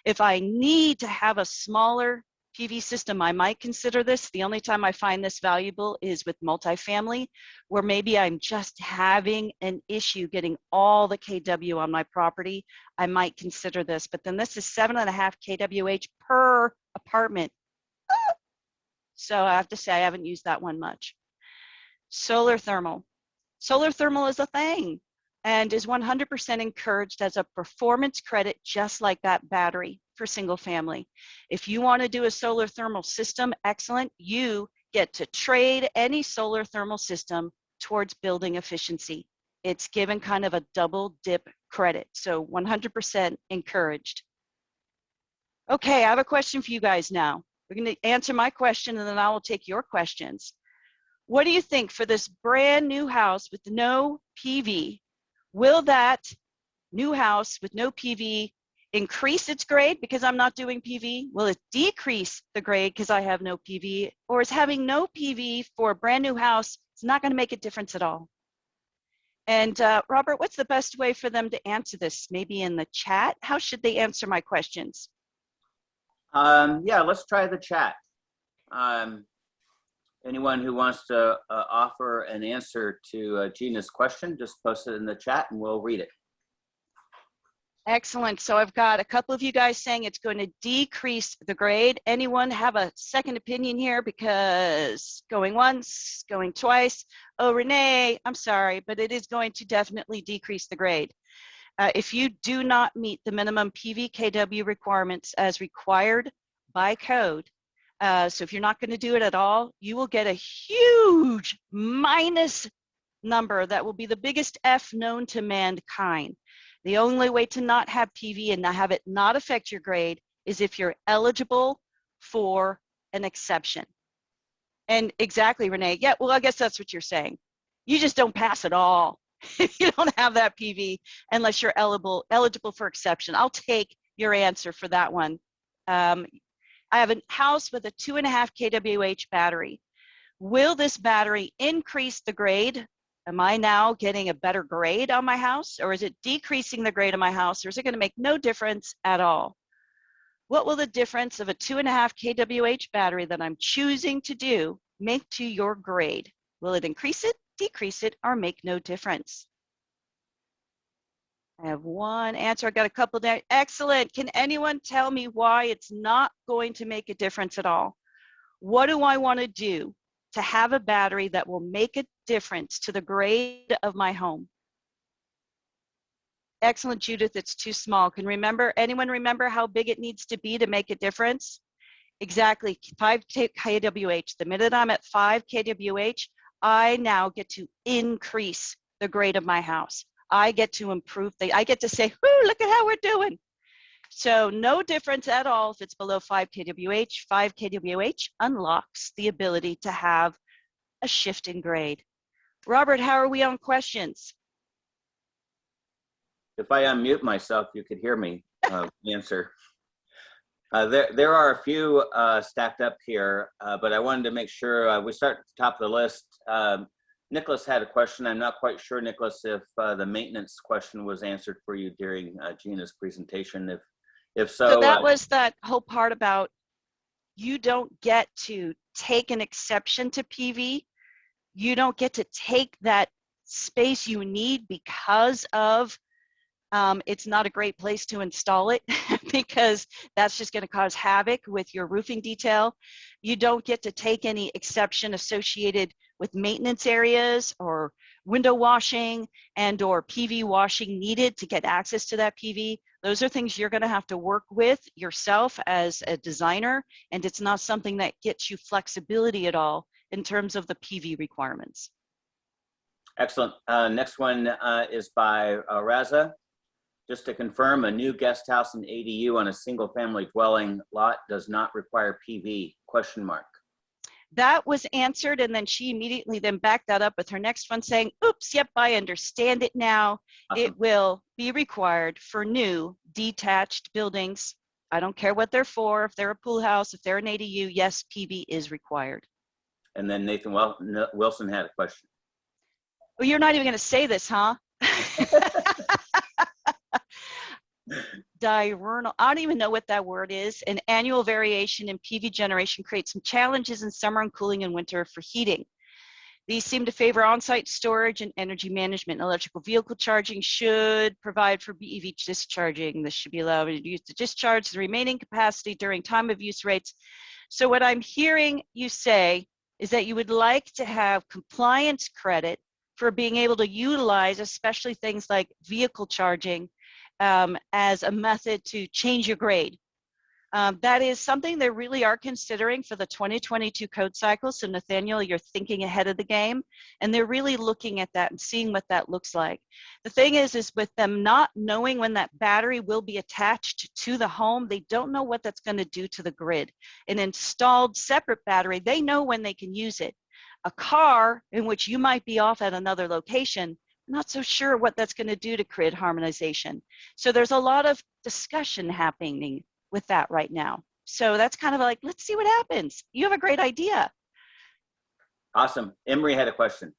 If I need to have a smaller PV system, I might consider this. The only time I find this valuable is with multifamily, where maybe I'm just having an issue getting all the kW on my property. I might consider this, but then this is 7.5 kWh per apartment. So I have to say I haven't used that one much. Solar thermal. Solar thermal is a thing and is 100% encouraged as a performance credit, just like that battery for single family. If you want to do a solar thermal system, excellent. You get to trade any solar thermal system towards building efficiency. It's given kind of a double dip credit, so 100% encouraged. Okay, I have a question for you guys now. We're going to answer my question and then I will take your questions. What do you think for this brand new house with no PV? Will that new house with no PV increase its grade because I'm not doing PV? Will it decrease the grade because I have no PV? Or is having no PV for a brand new house, it's not going to make a difference at all? And Robert, what's the best way for them to answer this? Maybe in the chat? How should they answer my questions? Yeah, let's try the chat. Anyone who wants to offer an answer to Gina's question, just post it in the chat and we'll read it. Excellent. So I've got a couple of you guys saying it's going to decrease the grade. Anyone have a second opinion here? Because going once, going twice. Oh, Renee, I'm sorry, but it is going to definitely decrease the grade. If you do not meet the minimum PV kW requirements as required by code, so if you're not going to do it at all, you will get a huge minus number that will be the biggest F known to mankind. The only way to not have PV and not have it not affect your grade is if you're eligible for an exception. And exactly, Renee. Yeah, well, I guess that's what you're saying. You just don't pass at all if you don't have that PV unless you're eligible for exception. I'll take your answer for that one. I have a house with a 2.5 kWh battery. Will this battery increase the grade? Am I now getting a better grade on my house, or is it decreasing the grade of my house, or is it going to make no difference at all? What will the difference of a 2.5 kWh battery that I'm choosing to do make to your grade? Will it increase it, decrease it, or make no difference? I have one answer. I got a couple there. Excellent. Can anyone tell me why it's not going to make a difference at all? What do I want to do to have a battery that will make a difference to the grade of my home? Excellent, Judith. It's too small. Anyone remember how big it needs to be to make a difference? Exactly, 5 kWh. The minute I'm at 5 kWh, I now get to increase the grade of my house. I get to improve I get to say, whoo, look at how we're doing. So no difference at all if it's below 5 kWh. 5 kWh unlocks the ability to have a shift in grade. Robert, how are we on questions? If I unmute myself, you could hear me answer. There are a few stacked up here, but I wanted to make sure we start at the top of the list. Nicholas had a question. I'm not quite sure, Nicholas, if the maintenance question was answered for you during Gina's presentation. If so, so that was that whole part about you don't get to take an exception to PV. You don't get to take that space you need because of it's not a great place to install it because that's just going to cause havoc with your roofing detail. You don't get to take any exception associated with maintenance areas or window washing and or PV washing needed to get access to that PV. Those are things you're going to have to work with yourself as a designer, and it's not something that gets you flexibility at all in terms of the PV requirements. Excellent. Next one is by Raza. Just to confirm, a new guest house and ADU on a single family dwelling lot does not require PV, question mark. That was answered, and then she immediately then backed that up with her next one saying, oops, yep, I understand it now. Awesome. It will be required for new detached buildings. I don't care what they're for, if they're a pool house, if they're an ADU, yes, PV is required. And then Nathan Wilson had a question. Well, you're not even going to say this, huh? Diurnal, I don't even know what that word is. An annual variation in PV generation creates some challenges in summer and cooling in winter for heating. These seem to favor on-site storage and energy management. Electrical vehicle charging should provide for BEV discharging. This should be allowed to use to discharge the remaining capacity during time of use rates. So what I'm hearing you say is that you would like to have compliance credit for being able to utilize, especially things like vehicle charging, as a method to change your grade. That is something they really are considering for the 2022 code cycle. So Nathaniel, you're thinking ahead of the game, and they're really looking at that and seeing what that looks like. The thing is with them not knowing when that battery will be attached to the home, they don't know what that's going to do to the grid. An installed separate battery, they know when they can use it. A car in which you might be off at another location, not so sure what that's going to do to grid harmonization. So there's a lot of discussion happening with that right now. So that's kind of like, let's see what happens. You have a great idea. Awesome. Emery had a question.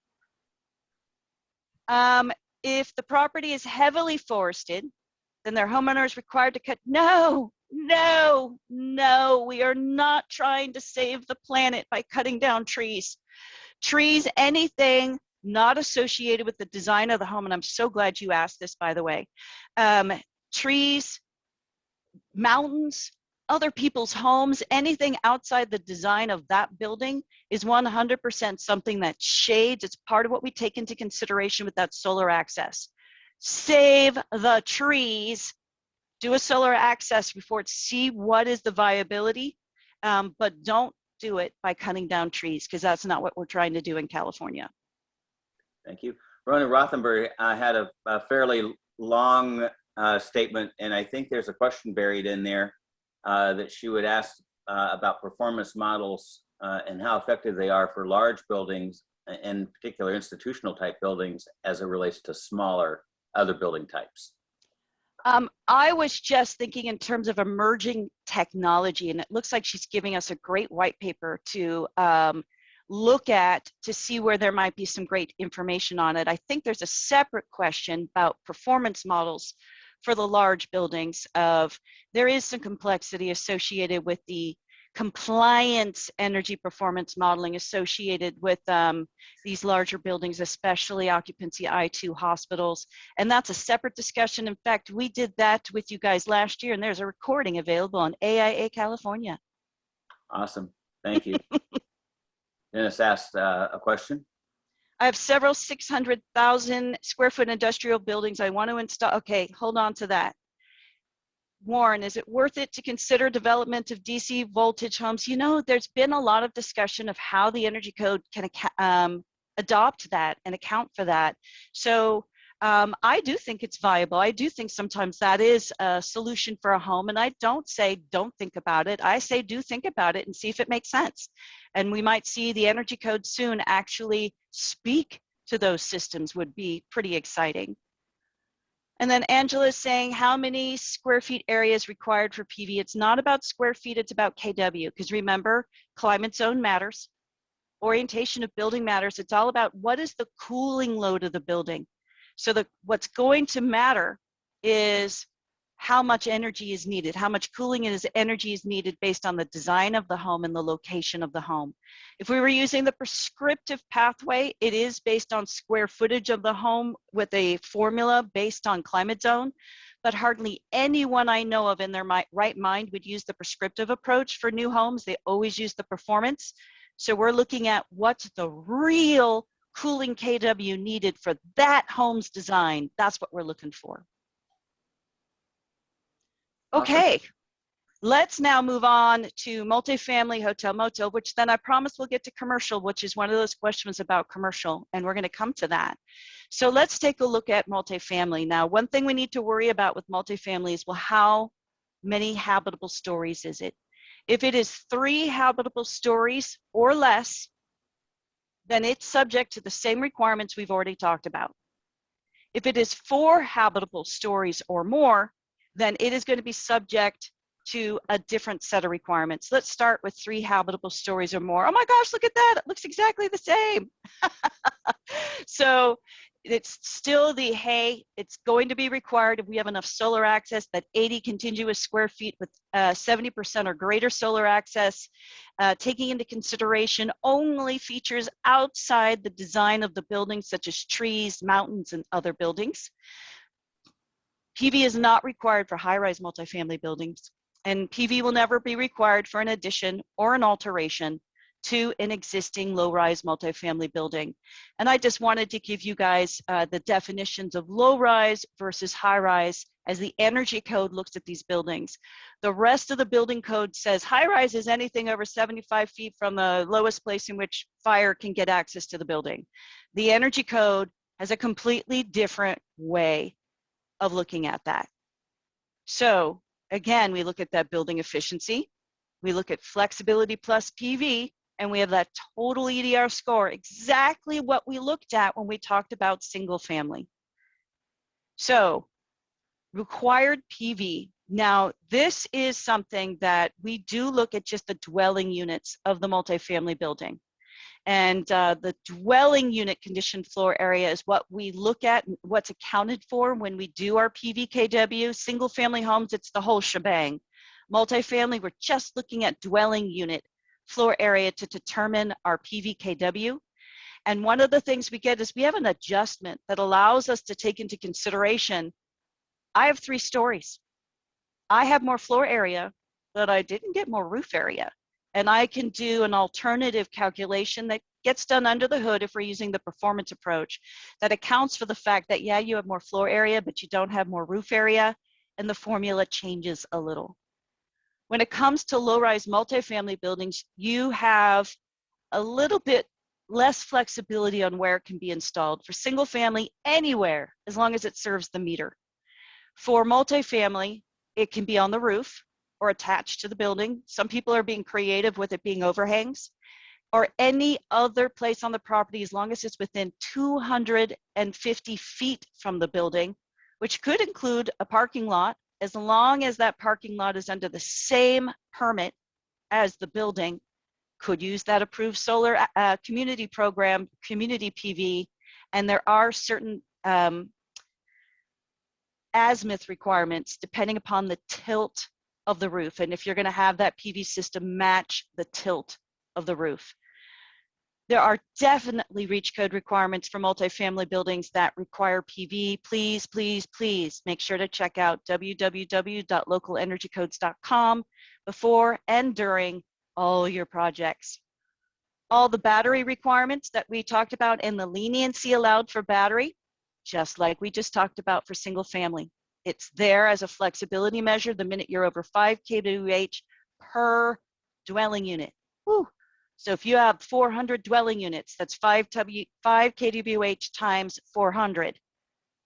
If the property is heavily forested, then their homeowner is required to cut. No, we are not trying to save the planet by cutting down trees. Trees, anything not associated with the design of the home, and I'm so glad you asked this, by the way. Trees, mountains, other people's homes, anything outside the design of that building is 100% something that shades. It's part of what we take into consideration with that solar access. Save the trees, do a solar access report, see what is the viability, but don't do it by cutting down trees, because that's not what we're trying to do in California. Thank you. Rona Rothenberg had a fairly long statement, and I think there's a question buried in there that she would ask about performance models and how effective they are for large buildings, in particular institutional type buildings, as it relates to smaller other building types. I was just thinking in terms of emerging technology, and it looks like she's giving us a great white paper to look at to see where there might be some great information on it. I think there's a separate question about performance models for the large buildings. There is some complexity associated with the compliance energy performance modeling associated with these larger buildings, especially occupancy I2 hospitals. And that's a separate discussion. In fact, we did that with you guys last year, and there's a recording available on AIA California. Awesome. Thank you. Dennis asked a question. I have several 600,000 square foot industrial buildings I want to install. Okay, hold on to that. Warren, is it worth it to consider development of DC voltage homes? You know, there's been a lot of discussion of how the energy code can adopt that and account for that. So I do think it's viable. I do think sometimes that is a solution for a home. And I don't say don't think about it. I say do think about it and see if it makes sense. And we might see the energy code soon actually speak to those systems. Would be pretty exciting. And then Angela is saying, how many square feet area is required for PV? It's not about square feet, it's about KW. Because remember, climate zone matters. Orientation of building matters. It's all about what is the cooling load of the building. So what's going to matter is how much energy is needed, how much cooling energy is needed based on the design of the home and the location of the home. If we were using the prescriptive pathway, it is based on square footage of the home with a formula based on climate zone, but hardly anyone I know of in their right mind would use the prescriptive approach for new homes. They always use the performance. So we're looking at what's the real cooling KW needed for that home's design. That's what we're looking for. Okay, let's now move on to multifamily, hotel, motel, which then I promise we'll get to commercial, which is one of those questions about commercial, and we're going to come to that. So let's take a look at multifamily. Now, one thing we need to worry about with multifamily is, well, how many habitable stories is it? If it is 3 habitable stories or less, then it's subject to the same requirements we've already talked about. If it is 4 habitable stories or more, then it is going to be subject to a different set of requirements. Let's start with 3 habitable stories or more. Oh my gosh, look at that. It looks exactly the same. So it's still the, hey, it's going to be required if we have enough solar access, that 80 contiguous square feet with 70% or greater solar access, taking into consideration only features outside the design of the building, such as trees, mountains, and other buildings. PV is not required for high-rise multifamily buildings, and PV will never be required for an addition or an alteration to an existing low-rise multifamily building. And I just wanted to give you guys the definitions of low-rise versus high-rise as the energy code looks at these buildings. The rest of the building code says high-rise is anything over 75 feet from the lowest place in which fire can get access to the building. The energy code has a completely different way of looking at that. So again, we look at that building efficiency, we look at flexibility plus PV, and we have that total EDR score, exactly what we looked at when we talked about single family. So required PV. Now, this is something that we do look at just the dwelling units of the multifamily building. And the dwelling unit conditioned floor area is what we look at, what's accounted for when we do our PVKW. Single family homes, it's the whole shebang. Multifamily, we're just looking at dwelling unit floor area to determine our PVKW. And one of the things we get is we have an adjustment that allows us to take into consideration, I have 3 stories. I have more floor area, but I didn't get more roof area. And I can do an alternative calculation that gets done under the hood if we're using the performance approach that accounts for the fact that, yeah, you have more floor area, but you don't have more roof area, and the formula changes a little. When it comes to low-rise multifamily buildings, you have a little bit less flexibility on where it can be installed. For single family, anywhere, as long as it serves the meter. For multifamily, it can be on the roof or attached to the building. Some people are being creative with it being overhangs, or any other place on the property as long as it's within 250 feet from the building, which could include a parking lot, as long as that parking lot is under the same permit as the building, could use that approved solar community program, community PV, and there are certain azimuth requirements depending upon the tilt of the roof, and if you're going to have that PV system match the tilt of the roof. There are definitely reach code requirements for multifamily buildings that require PV. Please, please, please make sure to check out www.localenergycodes.com before and during all your projects. All the battery requirements that we talked about and the leniency allowed for battery, just like we just talked about for single family. It's there as a flexibility measure the minute you're over 5 kWh per dwelling unit. Woo. So if you have 400 dwelling units, that's 5 kWh times 400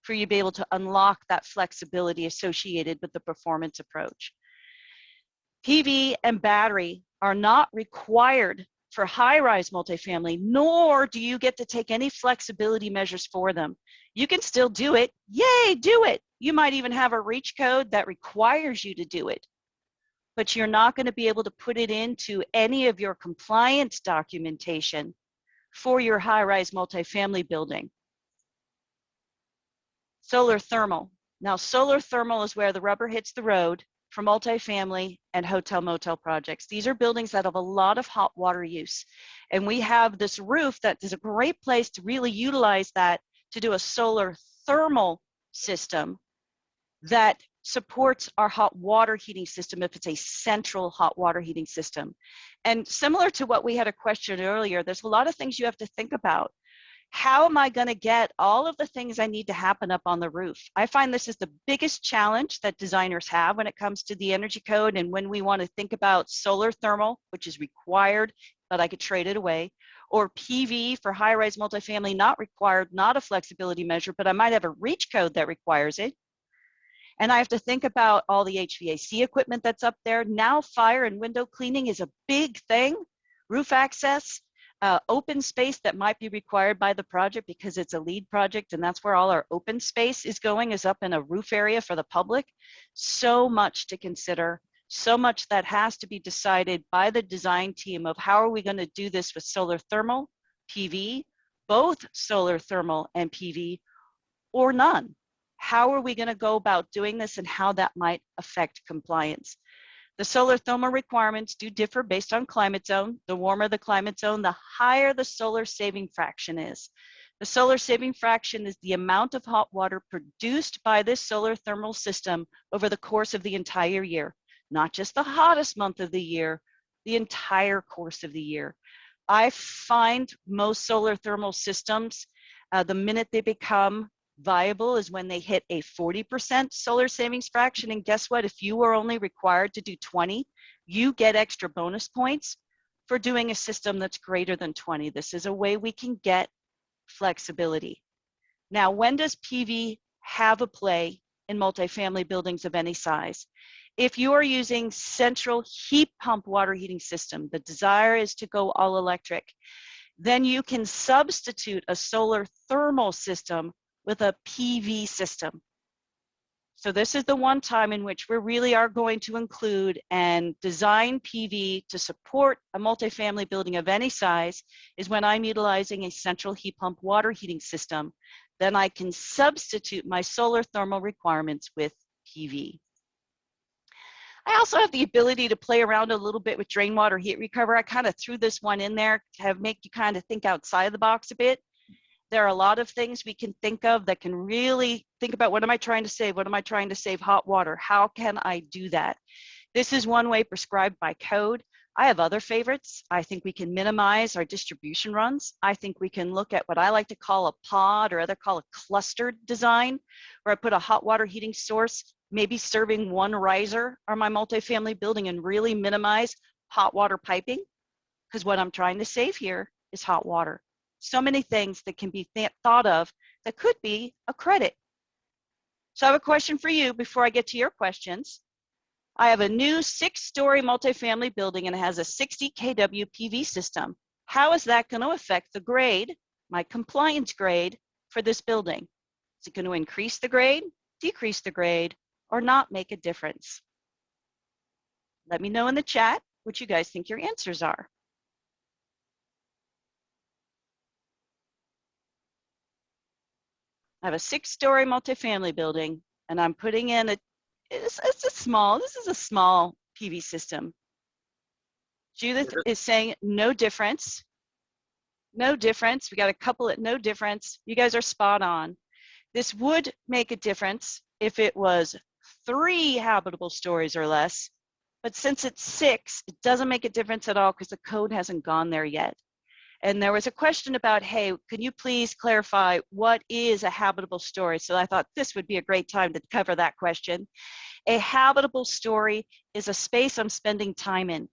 for you to be able to unlock that flexibility associated with the performance approach. PV and battery are not required for high-rise multifamily, nor do you get to take any flexibility measures for them. You can still do it. Yay, do it. You might even have a reach code that requires you to do it, but you're not going to be able to put it into any of your compliance documentation for your high-rise multifamily building. Solar thermal. Now, solar thermal is where the rubber hits the road for multifamily and hotel motel projects. These are buildings that have a lot of hot water use. And we have this roof that is a great place to really utilize that to do a solar thermal system that supports our hot water heating system if it's a central hot water heating system. And similar to what we had a question earlier, there's a lot of things you have to think about. How am I going to get all of the things I need to happen up on the roof? I find this is the biggest challenge that designers have when it comes to the energy code and when we want to think about solar thermal, which is required, but I could trade it away, or PV for high-rise multifamily, not required, not a flexibility measure, but I might have a reach code that requires it. And I have to think about all the HVAC equipment that's up there. Now fire and window cleaning is a big thing. Roof access, open space that might be required by the project because it's a lead project, and that's where all our open space is going, is up in a roof area for the public. So much to consider, so much that has to be decided by the design team of how are we going to do this with solar thermal, PV, both solar thermal and PV, or none. How are we going to go about doing this and how that might affect compliance? The solar thermal requirements do differ based on climate zone. The warmer the climate zone, the higher the solar saving fraction is. The solar saving fraction is the amount of hot water produced by this solar thermal system over the course of the entire year, not just the hottest month of the year, the entire course of the year. I find most solar thermal systems, the minute they become viable is when they hit a 40% solar savings fraction. And guess what? If you are only required to do 20, you get extra bonus points for doing a system that's greater than 20. This is a way we can get flexibility. Now, when does PV have a play in multifamily buildings of any size? If you are using central heat pump water heating system, the desire is to go all electric, then you can substitute a solar thermal system with a PV system. So this is the one time in which we really are going to include and design PV to support a multifamily building of any size is when I'm utilizing a central heat pump water heating system. Then I can substitute my solar thermal requirements with PV. I also have the ability to play around a little bit with drain water heat recovery. I kind of threw this one in there to make you kind of think outside the box a bit. There are a lot of things we can think of that can really think about, what am I trying to save? What am I trying to save? Hot water. How can I do that? This is one way prescribed by code. I have other favorites. I think we can minimize our distribution runs. I think we can look at what I like to call a pod, or other call a clustered design, where I put a hot water heating source, maybe serving one riser on my multifamily building, and really minimize hot water piping, because what I'm trying to save here is hot water. So many things that can be thought of that could be a credit. So I have a question for you before I get to your questions. I have a new 6-story multifamily building and it has a 60 kW PV system. How is that going to affect the grade, my compliance grade for this building? Is it going to increase the grade, decrease the grade, or not make a difference? Let me know in the chat what you guys think your answers are. I have a 6-story multifamily building, and I'm putting in this is a small PV system. Judith is saying no difference. No difference. We got a couple at no difference. You guys are spot on. This would make a difference if it was 3 habitable stories or less, but since it's 6, it doesn't make a difference at all because the code hasn't gone there yet. And there was a question about, hey, can you please clarify what is a habitable story? So I thought this would be a great time to cover that question. A habitable story is a space I'm spending time in.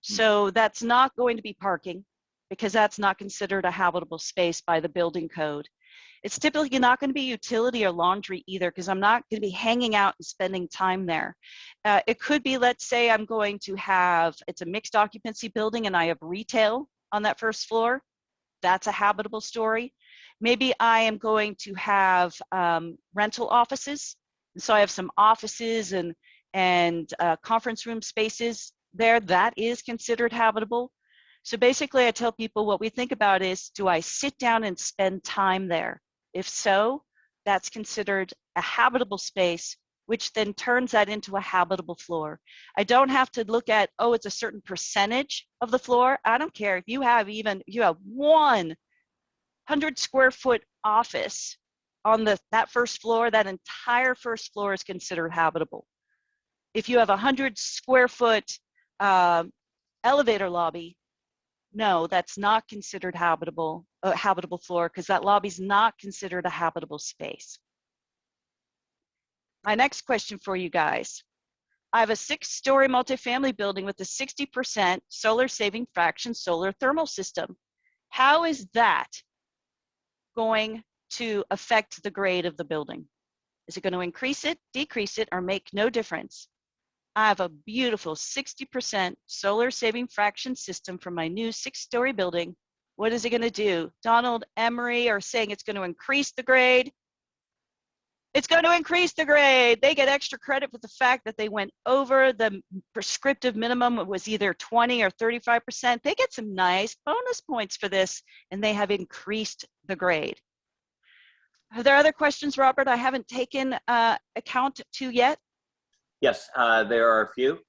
So that's not going to be parking, because that's not considered a habitable space by the building code. It's typically not going to be utility or laundry either, because I'm not going to be hanging out and spending time there. It could be, let's say I'm going to have, it's a mixed occupancy building and I have retail on that first floor. That's a habitable story. Maybe I am going to have rental offices. And so I have some offices and conference room spaces there. That is considered habitable. So basically I tell people what we think about is, do I sit down and spend time there? If so, that's considered a habitable space, which then turns that into a habitable floor. I don't have to look at, oh, it's a certain percentage of the floor. I don't care if you have 100 square foot office on that first floor, that entire first floor is considered habitable. If you have 100 square foot elevator lobby, no, that's not considered habitable floor, because that lobby's not considered a habitable space. My next question for you guys. I have a 6-story multifamily building with a 60% solar saving fraction solar thermal system. How is that going to affect the grade of the building? Is it going to increase it, decrease it, or make no difference? I have a beautiful 60% solar saving fraction system for my new 6-story building. What is it going to do? Donald, Emery are saying it's going to increase the grade. It's going to increase the grade. They get extra credit for the fact that they went over the prescriptive minimum. It was either 20 or 35%. They get some nice bonus points for this, and they have increased the grade. Are there other questions, Robert, I haven't taken account to yet? Yes, there are a few.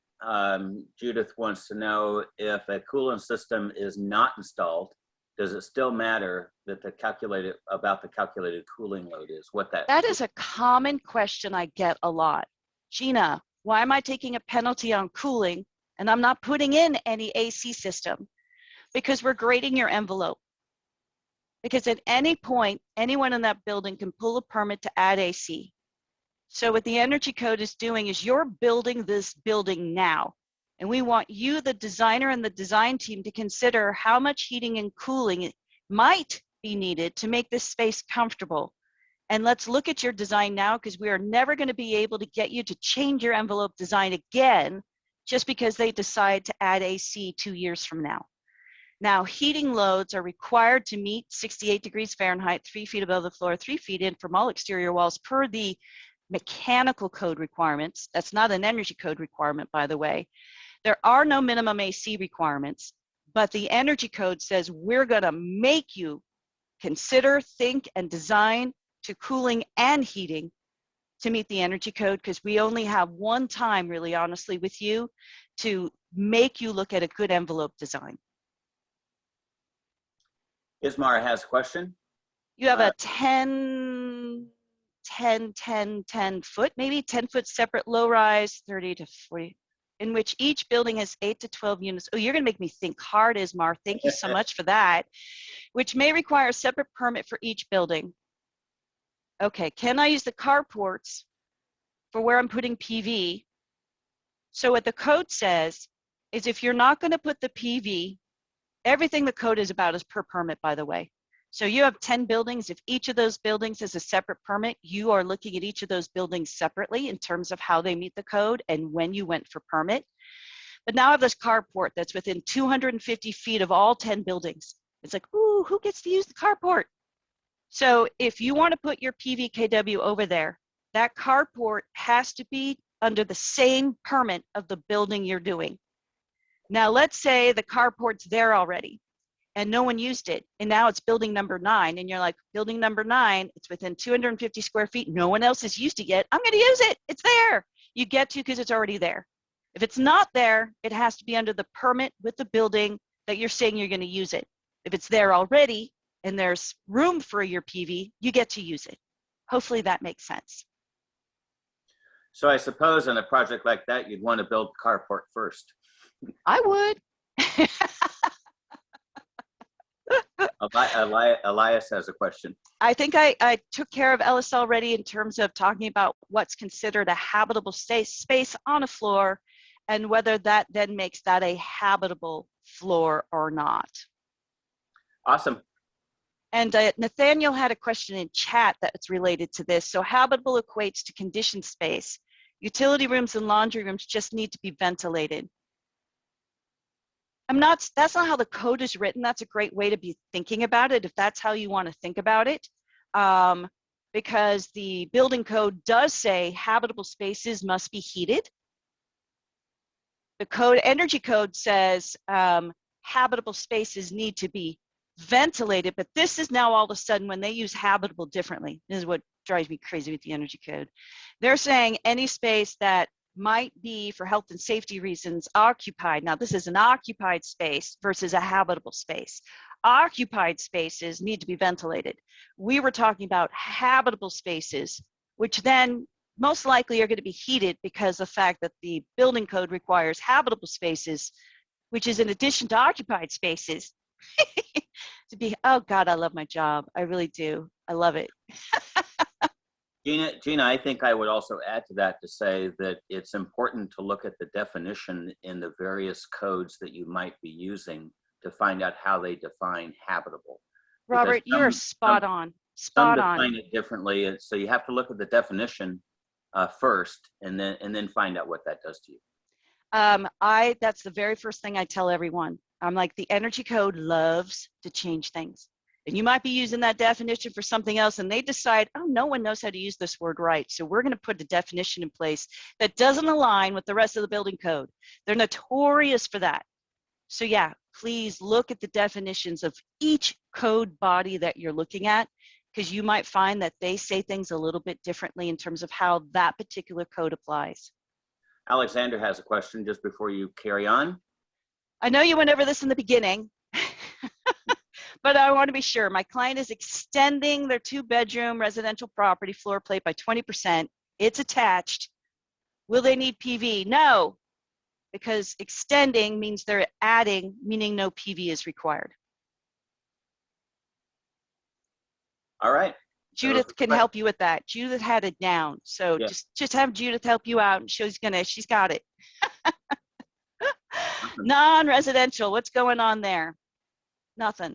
Judith wants to know if a cooling system is not installed, does it still matter that the calculated cooling load is? That is a common question I get a lot. Gina, why am I taking a penalty on cooling and I'm not putting in any AC system? Because we're grading your envelope. Because at any point, anyone in that building can pull a permit to add AC. So what the energy code is doing is you're building this building now. And we want you, the designer and the design team, to consider how much heating and cooling might be needed to make this space comfortable. And let's look at your design now, because we are never going to be able to get you to change your envelope design again just because they decide to add AC 2 years from now. Now, heating loads are required to meet 68 degrees Fahrenheit, 3 feet above the floor, 3 feet in from all exterior walls per the mechanical code requirements. That's not an energy code requirement, by the way. There are no minimum AC requirements, but the energy code says we're going to make you consider, think, and design to cooling and heating to meet the energy code, because we only have one time, really honestly, with you to make you look at a good envelope design. Ismar has a question. You have a 10 foot, maybe 10 foot separate low rise, 30 to 40, in which each building has 8 to 12 units. Oh, you're going to make me think hard, Ismar. Thank you so much for that. Which may require a separate permit for each building. Okay, can I use the carports for where I'm putting PV? So what the code says is if you're not going to put the PV, everything the code is about is per permit, by the way. So you have 10 buildings. If each of those buildings is a separate permit, you are looking at each of those buildings separately in terms of how they meet the code and when you went for permit. But now I have this carport that's within 250 feet of all 10 buildings. It's like, ooh, who gets to use the carport? So if you want to put your PVKW over there, that carport has to be under the same permit of the building you're doing. Now, let's say the carport's there already and no one used it, and now it's building number 9, and you're like, building number 9, it's within 250 square feet, no one else has used it yet, I'm going to use it, it's there. You get to because it's already there. If it's not there, it has to be under the permit with the building that you're saying you're going to use it. If it's there already and there's room for your PV, you get to use it. Hopefully that makes sense. So I suppose in a project like that, you'd want to build the carport first. I would. Elias has a question. I think I took care of Ellis already in terms of talking about what's considered a habitable space on a floor and whether that then makes that a habitable floor or not. Awesome. And Nathaniel had a question in chat that's related to this. So habitable equates to conditioned space. Utility rooms and laundry rooms just need to be ventilated. That's not how the code is written. That's a great way to be thinking about it, if that's how you want to think about it. Because the building code does say habitable spaces must be heated. The energy code says habitable spaces need to be ventilated, but this is now all of a sudden when they use habitable differently. This is what drives me crazy with the energy code. They're saying any space that might be, for health and safety reasons, occupied. Now, this is an occupied space versus a habitable space. Occupied spaces need to be ventilated. We were talking about habitable spaces, which then most likely are going to be heated because of the fact that the building code requires habitable spaces, which is in addition to occupied spaces. To be, oh God, I love my job. I really do. I love it. Gina, I think I would also add to that to say that it's important to look at the definition in the various codes that you might be using to find out how they define habitable. Robert, you're spot on. Some Spot on. define it differently, and so you have to look at the definition first, and then find out what that does to you. That's the very first thing I tell everyone. I'm like, the energy code loves to change things. And you might be using that definition for something else, and they decide, oh, no one knows how to use this word right. So we're going to put a definition in place that doesn't align with the rest of the building code. They're notorious for that. So yeah, please look at the definitions of each code body that you're looking at, because you might find that they say things a little bit differently in terms of how that particular code applies. Alexander has a question just before you carry on. I know you went over this in the beginning, but I want to be sure. My client is extending their 2-bedroom residential property floor plate by 20%. It's attached. Will they need PV? No, because extending means they're adding, meaning no PV is required. All right. Judith can help you with that. Judith had it down. So yeah. just have Judith help you out, and she's got it. Non-residential, what's going on there? Nothing.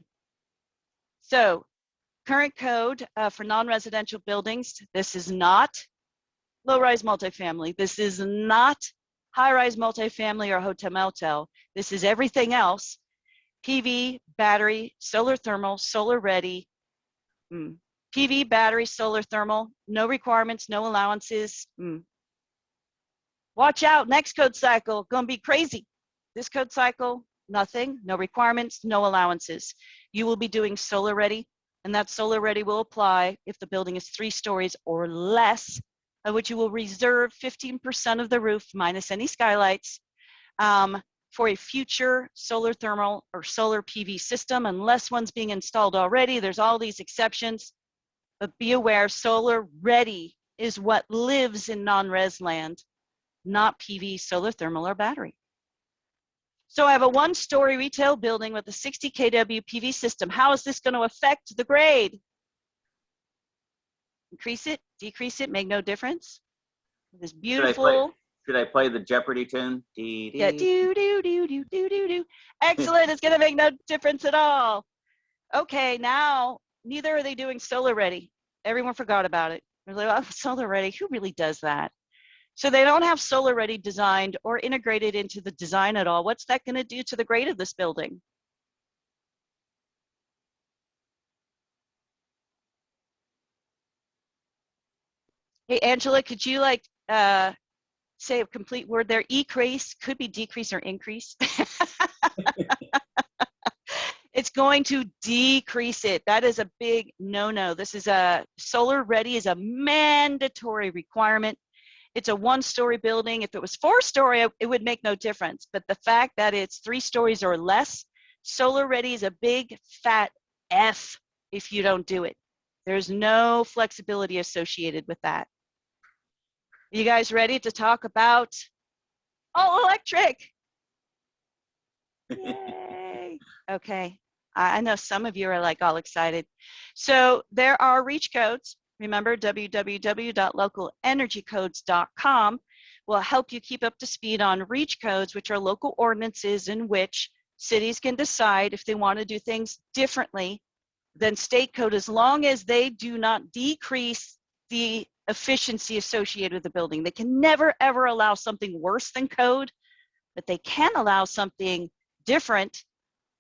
So current code for non-residential buildings, this is not low-rise multifamily. This is not high-rise multifamily or hotel motel. This is everything else. PV, battery, solar thermal, solar ready. PV, battery, solar thermal, no requirements, no allowances. Watch out, next code cycle, gonna be crazy. This code cycle, nothing, no requirements, no allowances. You will be doing solar ready, and that solar ready will apply if the building is 3 stories or less, of which you will reserve 15% of the roof minus any skylights for a future solar thermal or solar PV system, unless one's being installed already. There's all these exceptions, but be aware, solar ready is what lives in non-res land, not PV, solar thermal, or battery. So I have a 1-story retail building with a 60 kW PV system. How is this going to affect the grade? Increase it, decrease it, make no difference. This beautiful. Should I play the Jeopardy tune? Yeah, do, do, do, do, do, do, do. Excellent, it's going to make no difference at all. Okay, now, neither are they doing solar ready. Everyone forgot about it. They're like, oh, solar ready, who really does that? So they don't have solar ready designed or integrated into the design at all. What's that going to do to the grade of this building? Hey, Angela, could you say a complete word there? Decrease, could be decrease or increase. It's going to decrease it. That is a big no-no. This is solar ready is a mandatory requirement. It's a 1-story building. If it was 4-story, it would make no difference. But the fact that it's 3 stories or less, solar ready is a big fat F if you don't do it. There's no flexibility associated with that. You guys ready to talk about all electric? Yay. Okay. I know some of you are like all excited. So there are reach codes. Remember, www.localenergycodes.com will help you keep up to speed on reach codes, which are local ordinances in which cities can decide if they want to do things differently than state code, as long as they do not decrease the efficiency associated with the building. They can never, ever allow something worse than code, but they can allow something different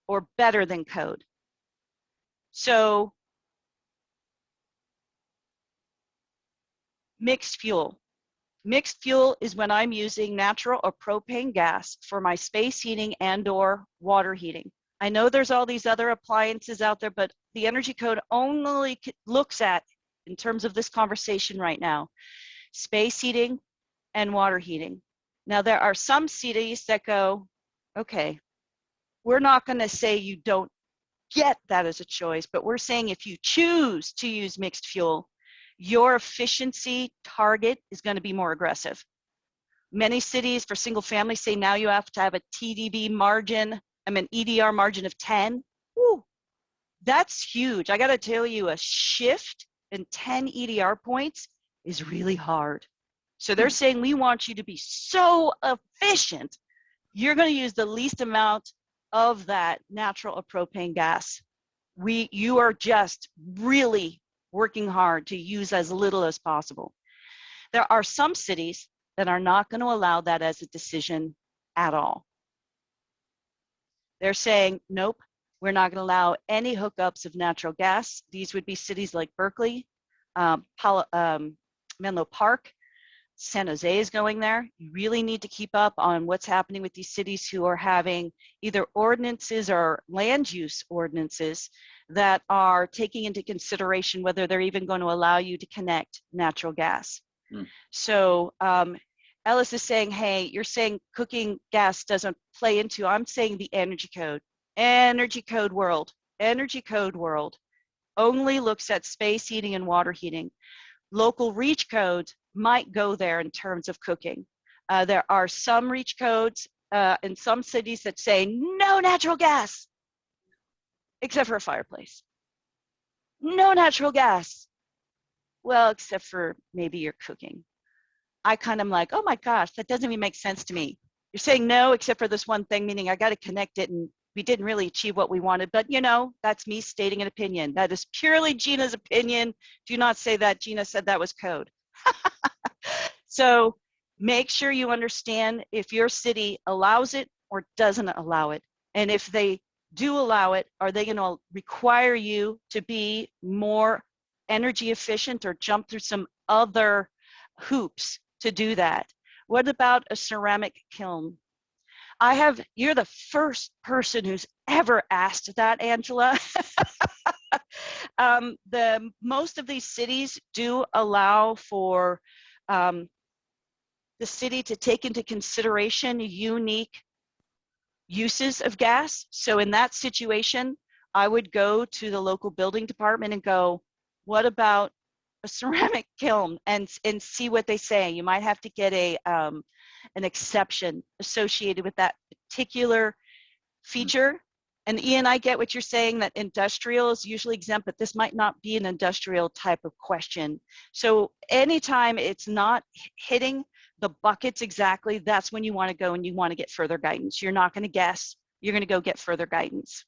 or better than code. So mixed fuel. Mixed fuel is when I'm using natural or propane gas for my space heating and or water heating. I know there's all these other appliances out there, but the energy code only looks at, in terms of this conversation right now, space heating and water heating. Now there are some cities that go, okay, we're not going to say you don't get that as a choice, but we're saying if you choose to use mixed fuel, your efficiency target is going to be more aggressive. Many cities for single family say now you have to have a TDB margin, an EDR margin of 10. Woo, that's huge. I got to tell you, a shift in 10 EDR points is really hard. So they're saying we want you to be so efficient, you're going to use the least amount of that natural or propane gas. You are just really working hard to use as little as possible. There are some cities that are not going to allow that as a decision at all. They're saying, nope, we're not going to allow any hookups of natural gas. These would be cities like Berkeley, Menlo Park, San Jose is going there. You really need to keep up on what's happening with these cities who are having either ordinances or land use ordinances that are taking into consideration whether they're even going to allow you to connect natural gas. So Ellis is saying, hey, you're saying cooking gas doesn't play into, I'm saying the energy code. Energy code world only looks at space heating and water heating. Local reach codes might go there in terms of cooking. There are some reach codes in some cities that say no natural gas, except for a fireplace. No natural gas. Well, except for maybe you're cooking. I kind of like, oh my gosh, that doesn't even make sense to me. You're saying no, except for this one thing, meaning I got to connect it and we didn't really achieve what we wanted, but you know, that's me stating an opinion. That is purely Gina's opinion. Do not say that. Gina said that was code. So make sure you understand if your city allows it or doesn't allow it. And if they do allow it, are they going to require you to be more energy efficient or jump through some other hoops to do that? What about a ceramic kiln? You're the first person who's ever asked that, Angela. Most of these cities do allow for the city to take into consideration unique uses of gas. So in that situation, I would go to the local building department and go, what about a ceramic kiln, and see what they say. You might have to get an exception associated with that particular feature. And Ian, I get what you're saying, that industrial is usually exempt, but this might not be an industrial type of question. So anytime it's not hitting the buckets exactly, that's when you want to go and you want to get further guidance. You're not going to guess, you're going to go get further guidance.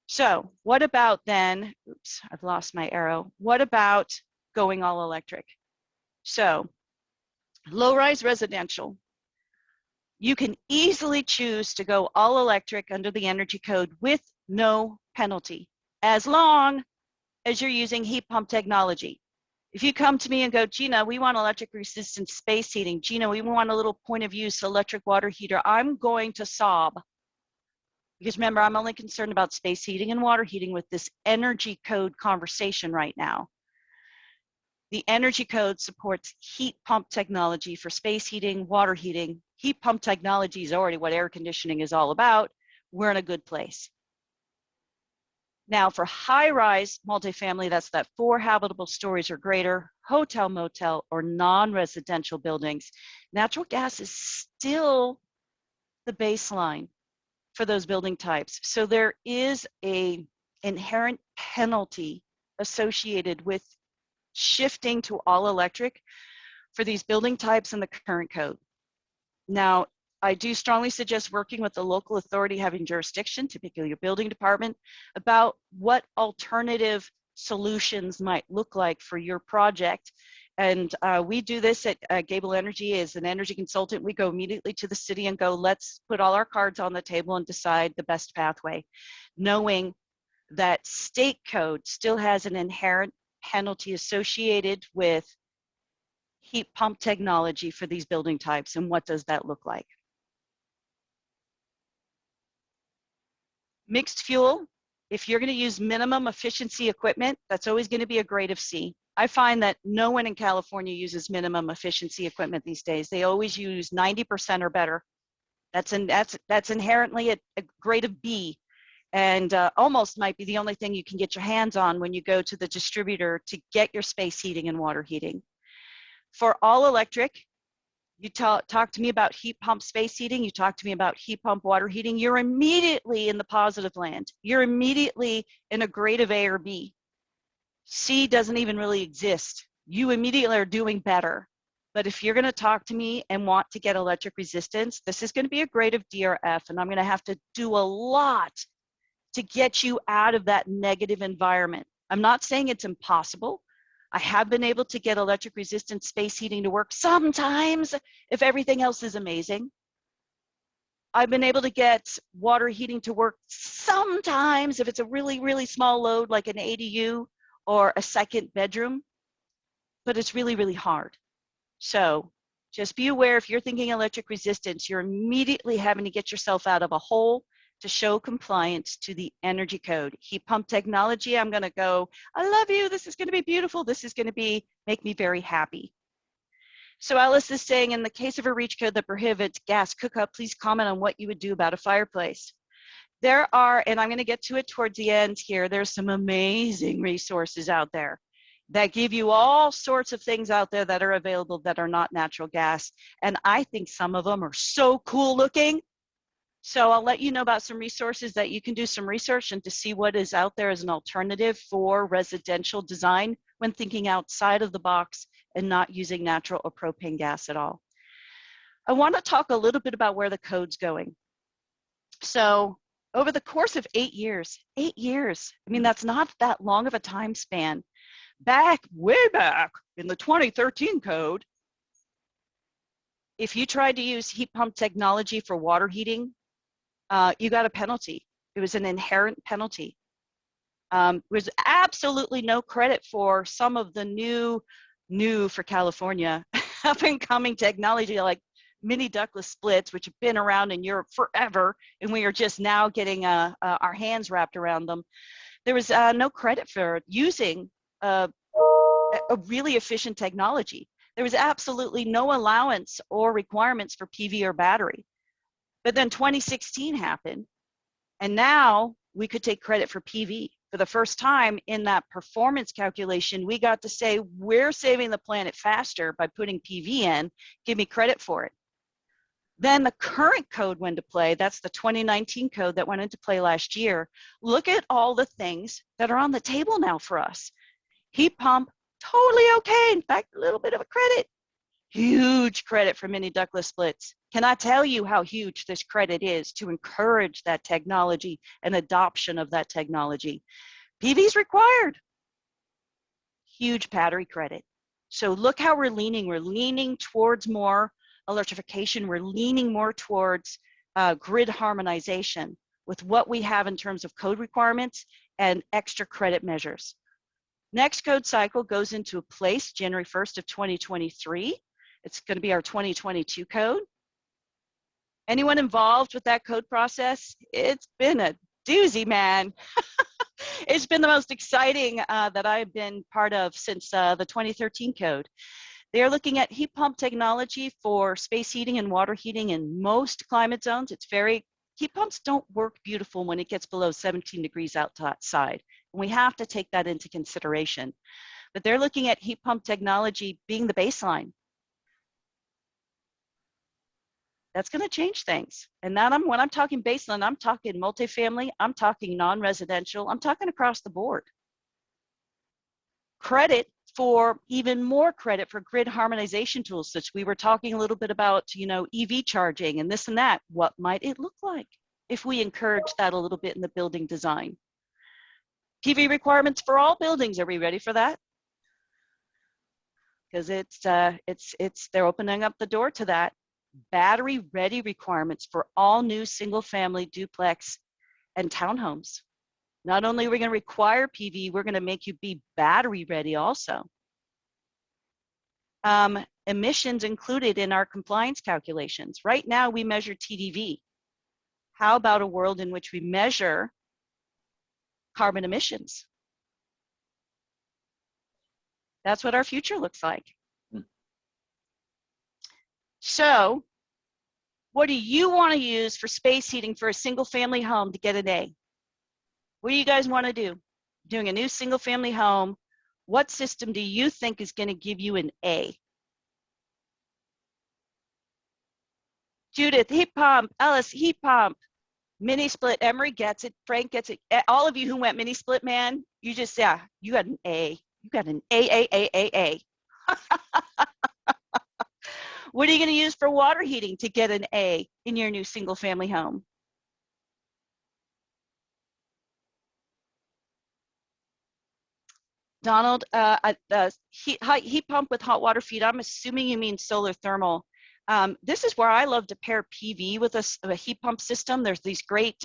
So what about then, oops, I've lost my arrow. What about going all electric? So low-rise residential, you can easily choose to go all electric under the energy code with no penalty, as long as you're using heat pump technology. If you come to me and go, Gina, we want electric resistant space heating. Gina, we want a little point of use electric water heater. I'm going to sob. Because remember, I'm only concerned about space heating and water heating with this energy code conversation right now. The energy code supports heat pump technology for space heating, water heating. Heat pump technology is already what air conditioning is all about. We're in a good place. Now for high-rise multifamily, that's that 4 habitable stories or greater, hotel, motel, or non-residential buildings, natural gas is still the baseline for those building types. So there is an inherent penalty associated with shifting to all electric for these building types in the current code. Now, I do strongly suggest working with the local authority having jurisdiction, typically your building department, about what alternative solutions might look like for your project. And we do this at Gable Energy as an energy consultant. We go immediately to the city and go, let's put all our cards on the table and decide the best pathway, knowing that state code still has an inherent penalty associated with heat pump technology for these building types. And what does that look like? Mixed fuel, if you're going to use minimum efficiency equipment, that's always going to be a grade of C. I find that no one in California uses minimum efficiency equipment these days. They always use 90% or better. That's inherently a grade of B, and almost might be the only thing you can get your hands on when you go to the distributor to get your space heating and water heating. For all electric, you talk to me about heat pump space heating, you talk to me about heat pump water heating, you're immediately in the positive land. You're immediately in a grade of A or B. C doesn't even really exist. You immediately are doing better. But if you're going to talk to me and want to get electric resistance, this is going to be a grade of D or F, and I'm going to have to do a lot to get you out of that negative environment. I'm not saying it's impossible. I have been able to get electric resistant space heating to work sometimes if everything else is amazing. I've been able to get water heating to work sometimes if it's a really, really small load like an ADU or a second bedroom, but it's really, really hard. So just be aware, if you're thinking electric resistance, you're immediately having to get yourself out of a hole to show compliance to the energy code. Heat pump technology, I'm gonna go, I love you, this is gonna be beautiful, this is gonna make me very happy. So Alice is saying, in the case of a REACH code that prohibits gas cookup, please comment on what you would do about a fireplace. There are, and I'm gonna get to it towards the end here, there's some amazing resources out there that give you all sorts of things out there that are available that are not natural gas. And I think some of them are so cool looking. So I'll let you know about some resources that you can do some research and to see what is out there as an alternative for residential design when thinking outside of the box and not using natural or propane gas at all. I want to talk a little bit about where the code's going. So over the course of 8 years, I mean, that's not that long of a time span. Way back in the 2013 code, if you tried to use heat pump technology for water heating, you got a penalty. It was an inherent penalty. There was absolutely no credit for some of the new for California, up and coming technology like mini ductless splits, which have been around in Europe forever, and we are just now getting our hands wrapped around them. There was no credit for using a really efficient technology. There was absolutely no allowance or requirements for PV or battery. But then 2016 happened, and now we could take credit for PV. For the first time in that performance calculation, we got to say, we're saving the planet faster by putting PV in, give me credit for it. Then the current code went into play. That's the 2019 code that went into play last year. Look at all the things that are on the table now for us. Heat pump, totally okay. In fact, a little bit of a credit. Huge credit for mini ductless splits. Cannot tell you how huge this credit is to encourage that technology and adoption of that technology. PV is required. Huge battery credit. So look how we're leaning. We're leaning towards more electrification. We're leaning more towards grid harmonization with what we have in terms of code requirements and extra credit measures. Next code cycle goes into place January 1st of 2023. It's going to be our 2022 code. Anyone involved with that code process? It's been a doozy, man. It's been the most exciting that I've been part of since the 2013 code. They're looking at heat pump technology for space heating and water heating in most climate zones. Heat pumps don't work beautiful when it gets below 17 degrees outside. And we have to take that into consideration. But they're looking at heat pump technology being the baseline. That's going to change things. And that when I'm talking baseline, I'm talking multifamily, I'm talking non-residential, I'm talking across the board. Credit for even more credit for grid harmonization tools, such we were talking a little bit about, EV charging and this and that. What might it look like if we encourage that a little bit in the building design? PV requirements for all buildings. Are we ready for that? Because they're opening up the door to that. Battery ready requirements for all new single family duplex and townhomes. Not only are we going to require PV, we're going to make you be battery ready also. Emissions included in our compliance calculations. Right now we measure TDV. How about a world in which we measure carbon emissions? That's what our future looks like. So, what do you want to use for space heating for a single family home to get an A? What do you guys want to do? Doing a new single family home, what system do you think is going to give you an A? Judith, heat pump. Alice, heat pump. Mini split. Emery gets it. Frank gets it. All of you who went mini split, man, you just, you got an A. You got an A. What are you going to use for water heating to get an A in your new single family home? Donald, the heat pump with hot water feed, I'm assuming you mean solar thermal. This is where I love to pair PV with a heat pump system. There's these great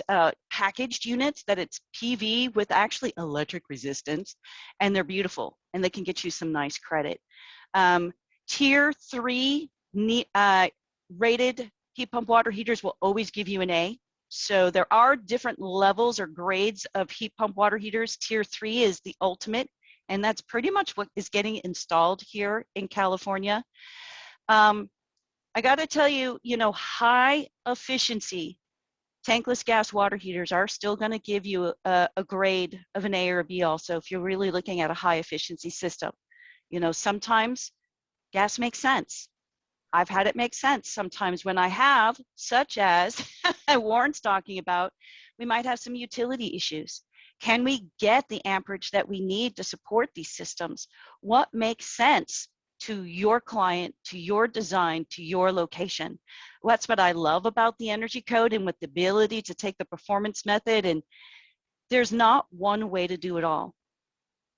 packaged units that it's PV with actually electric resistance, and they're beautiful, and they can get you some nice credit. Tier 3 rated heat pump water heaters will always give you an A. So there are different levels or grades of heat pump water heaters. Tier 3 is the ultimate, and that's pretty much what is getting installed here in California. I got to tell you, high efficiency tankless gas water heaters are still going to give you a grade of an A or a B also if you're really looking at a high efficiency system. Sometimes gas makes sense. I've had it make sense sometimes when I have, such as Warren's talking about, we might have some utility issues. Can we get the amperage that we need to support these systems? What makes sense to your client, to your design, to your location? Well, that's what I love about the energy code, and with the ability to take the performance method, and there's not one way to do it all,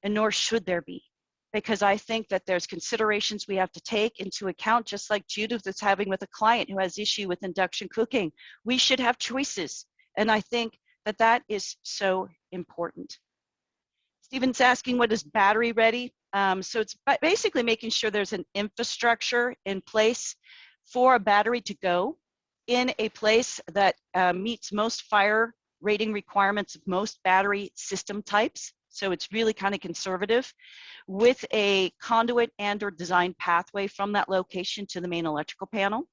and nor should there be, because I think that there's considerations we have to take into account, just like Judith is having with a client who has issue with induction cooking. We should have choices, and I think that that is so important. Stephen's asking, what is battery ready? So it's basically making sure there's an infrastructure in place for a battery to go in a place that meets most fire rating requirements of most battery system types. So it's really kind of conservative, with a conduit and or design pathway from that location to the main electrical panel.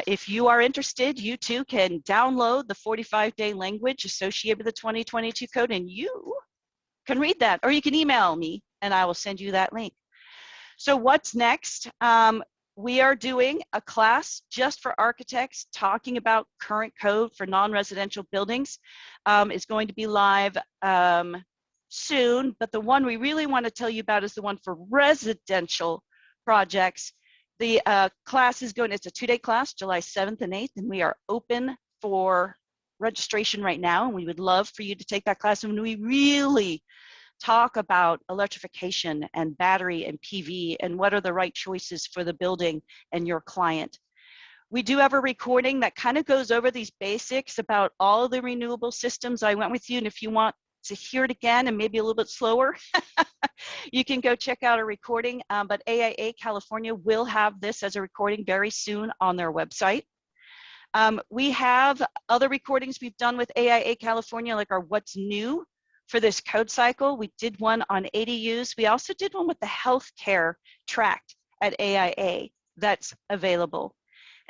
If you are interested, you too can download the 45-day language associated with the 2022 code, and you can read that, or you can email me and I will send you that link. So what's next? We are doing a class just for architects talking about current code for non-residential buildings. It's going to be live soon, but the one we really want to tell you about is the one for residential projects. The class is going, it's a 2-day class, July 7th and 8th, and we are open for registration right now, and we would love for you to take that class. And we really talk about electrification and battery and PV and what are the right choices for the building and your client. We do have a recording that kind of goes over these basics about all of the renewable systems. I went with you, and if you want to hear it again and maybe a little bit slower, you can go check out a recording, but AIA California will have this as a recording very soon on their website. We have other recordings we've done with AIA California, like our What's New for this code cycle. We did one on ADUs. We also did one with the healthcare tract at AIA that's available.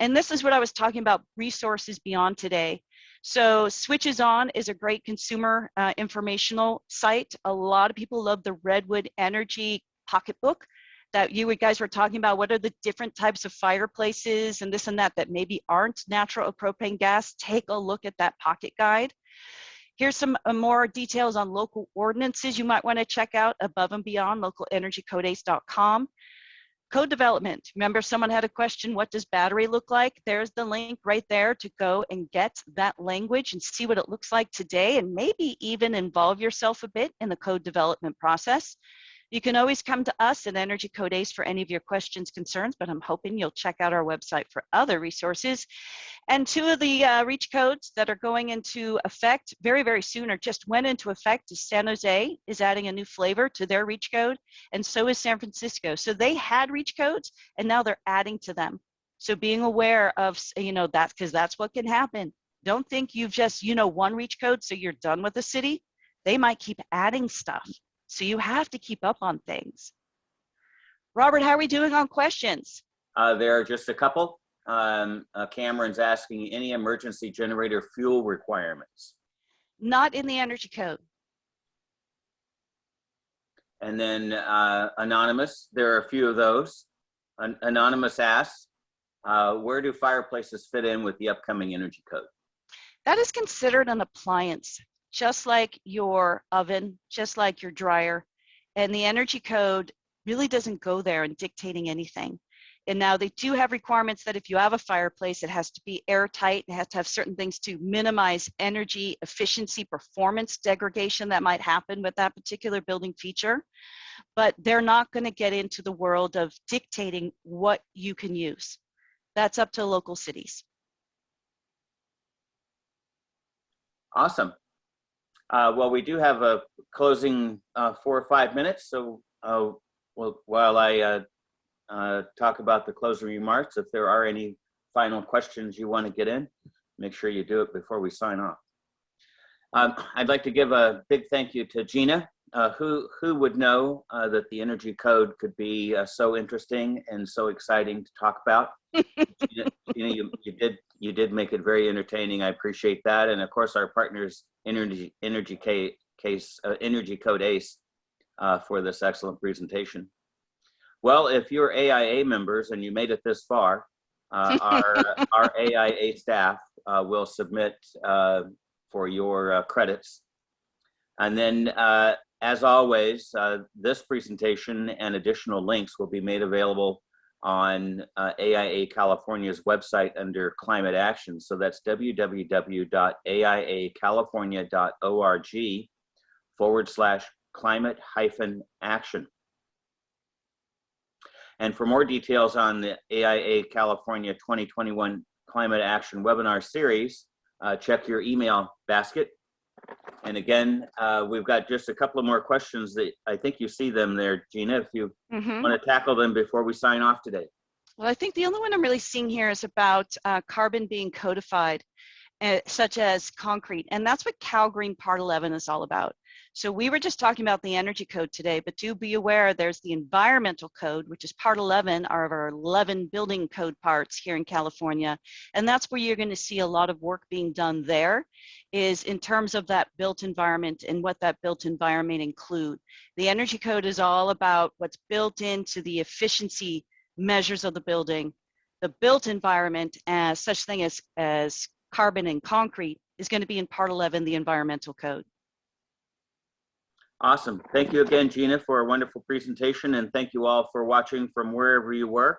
And this is what I was talking about, resources beyond today. So Switches On is a great consumer informational site. A lot of people love the Redwood Energy pocketbook that you guys were talking about. What are the different types of fireplaces and this and that that maybe aren't natural or propane gas? Take a look at that pocket guide. Here's some more details on local ordinances you might want to check out above and beyond localenergycodeace.com. Code development. Remember, someone had a question, what does battery look like? There's the link right there to go and get that language and see what it looks like today, and maybe even involve yourself a bit in the code development process. You can always come to us at Energy Code ACE for any of your questions, concerns, but I'm hoping you'll check out our website for other resources. And 2 of the REACH codes that are going into effect very, very soon, or just went into effect, is San Jose is adding a new flavor to their REACH code, and so is San Francisco. So they had REACH codes, and now they're adding to them. So being aware of, that, because that's what can happen. Don't think you've just, one REACH code, so you're done with the city. They might keep adding stuff. So you have to keep up on things. Robert, how are we doing on questions? There are just a couple. Cameron's asking, any emergency generator fuel requirements? Not in the energy code. And then Anonymous, there are a few of those. Anonymous asks, where do fireplaces fit in with the upcoming energy code? That is considered an appliance, just like your oven, just like your dryer. And the energy code really doesn't go there in dictating anything. And now they do have requirements that if you have a fireplace, it has to be airtight. It has to have certain things to minimize energy efficiency, performance degradation that might happen with that particular building feature. But they're not going to get into the world of dictating what you can use. That's up to local cities. Awesome. Well, we do have a closing 4 or 5 minutes. So while I talk about the closing remarks, if there are any final questions you want to get in, make sure you do it before we sign off. I'd like to give a big thank you to Gina. Who would know that the energy code could be so interesting and so exciting to talk about? Gina, you did make it very entertaining. I appreciate that, and of course our partners Energy Code ACE for this excellent presentation. Well, if you're AIA members and you made it this far, our AIA staff will submit for your credits, and then. As always, this presentation and additional links will be made available on AIA California's website under Climate Action. So that's www.aiacalifornia.org/climate-action. And for more details on the AIA California 2021 Climate Action webinar series, check your email basket. And again, we've got just a couple of more questions that I think you see them there, Gina, if you want to tackle them before we sign off today. Well, I think the only one I'm really seeing here is about carbon being codified, such as concrete. And that's what Cal Green Part 11 is all about. So we were just talking about the energy code today, but do be aware there's the environmental code, which is Part 11 are of our 11 building code parts here in California. And that's where you're going to see a lot of work being done there, is in terms of that built environment and what that built environment include. The energy code is all about what's built into the efficiency measures of the building. The built environment, as such thing as carbon and concrete, is going to be in Part 11, the environmental code. Awesome. Thank you again, Gina, for a wonderful presentation, and thank you all for watching from wherever you were.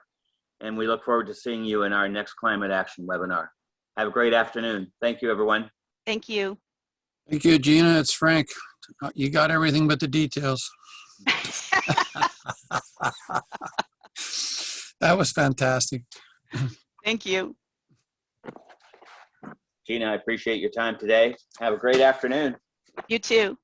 And we look forward to seeing you in our next Climate Action webinar. Have a great afternoon. Thank you, everyone. Thank you. Thank you, Gina. It's Frank. You got everything but the details. That was fantastic. Thank you. Gina, I appreciate your time today. Have a great afternoon. You too.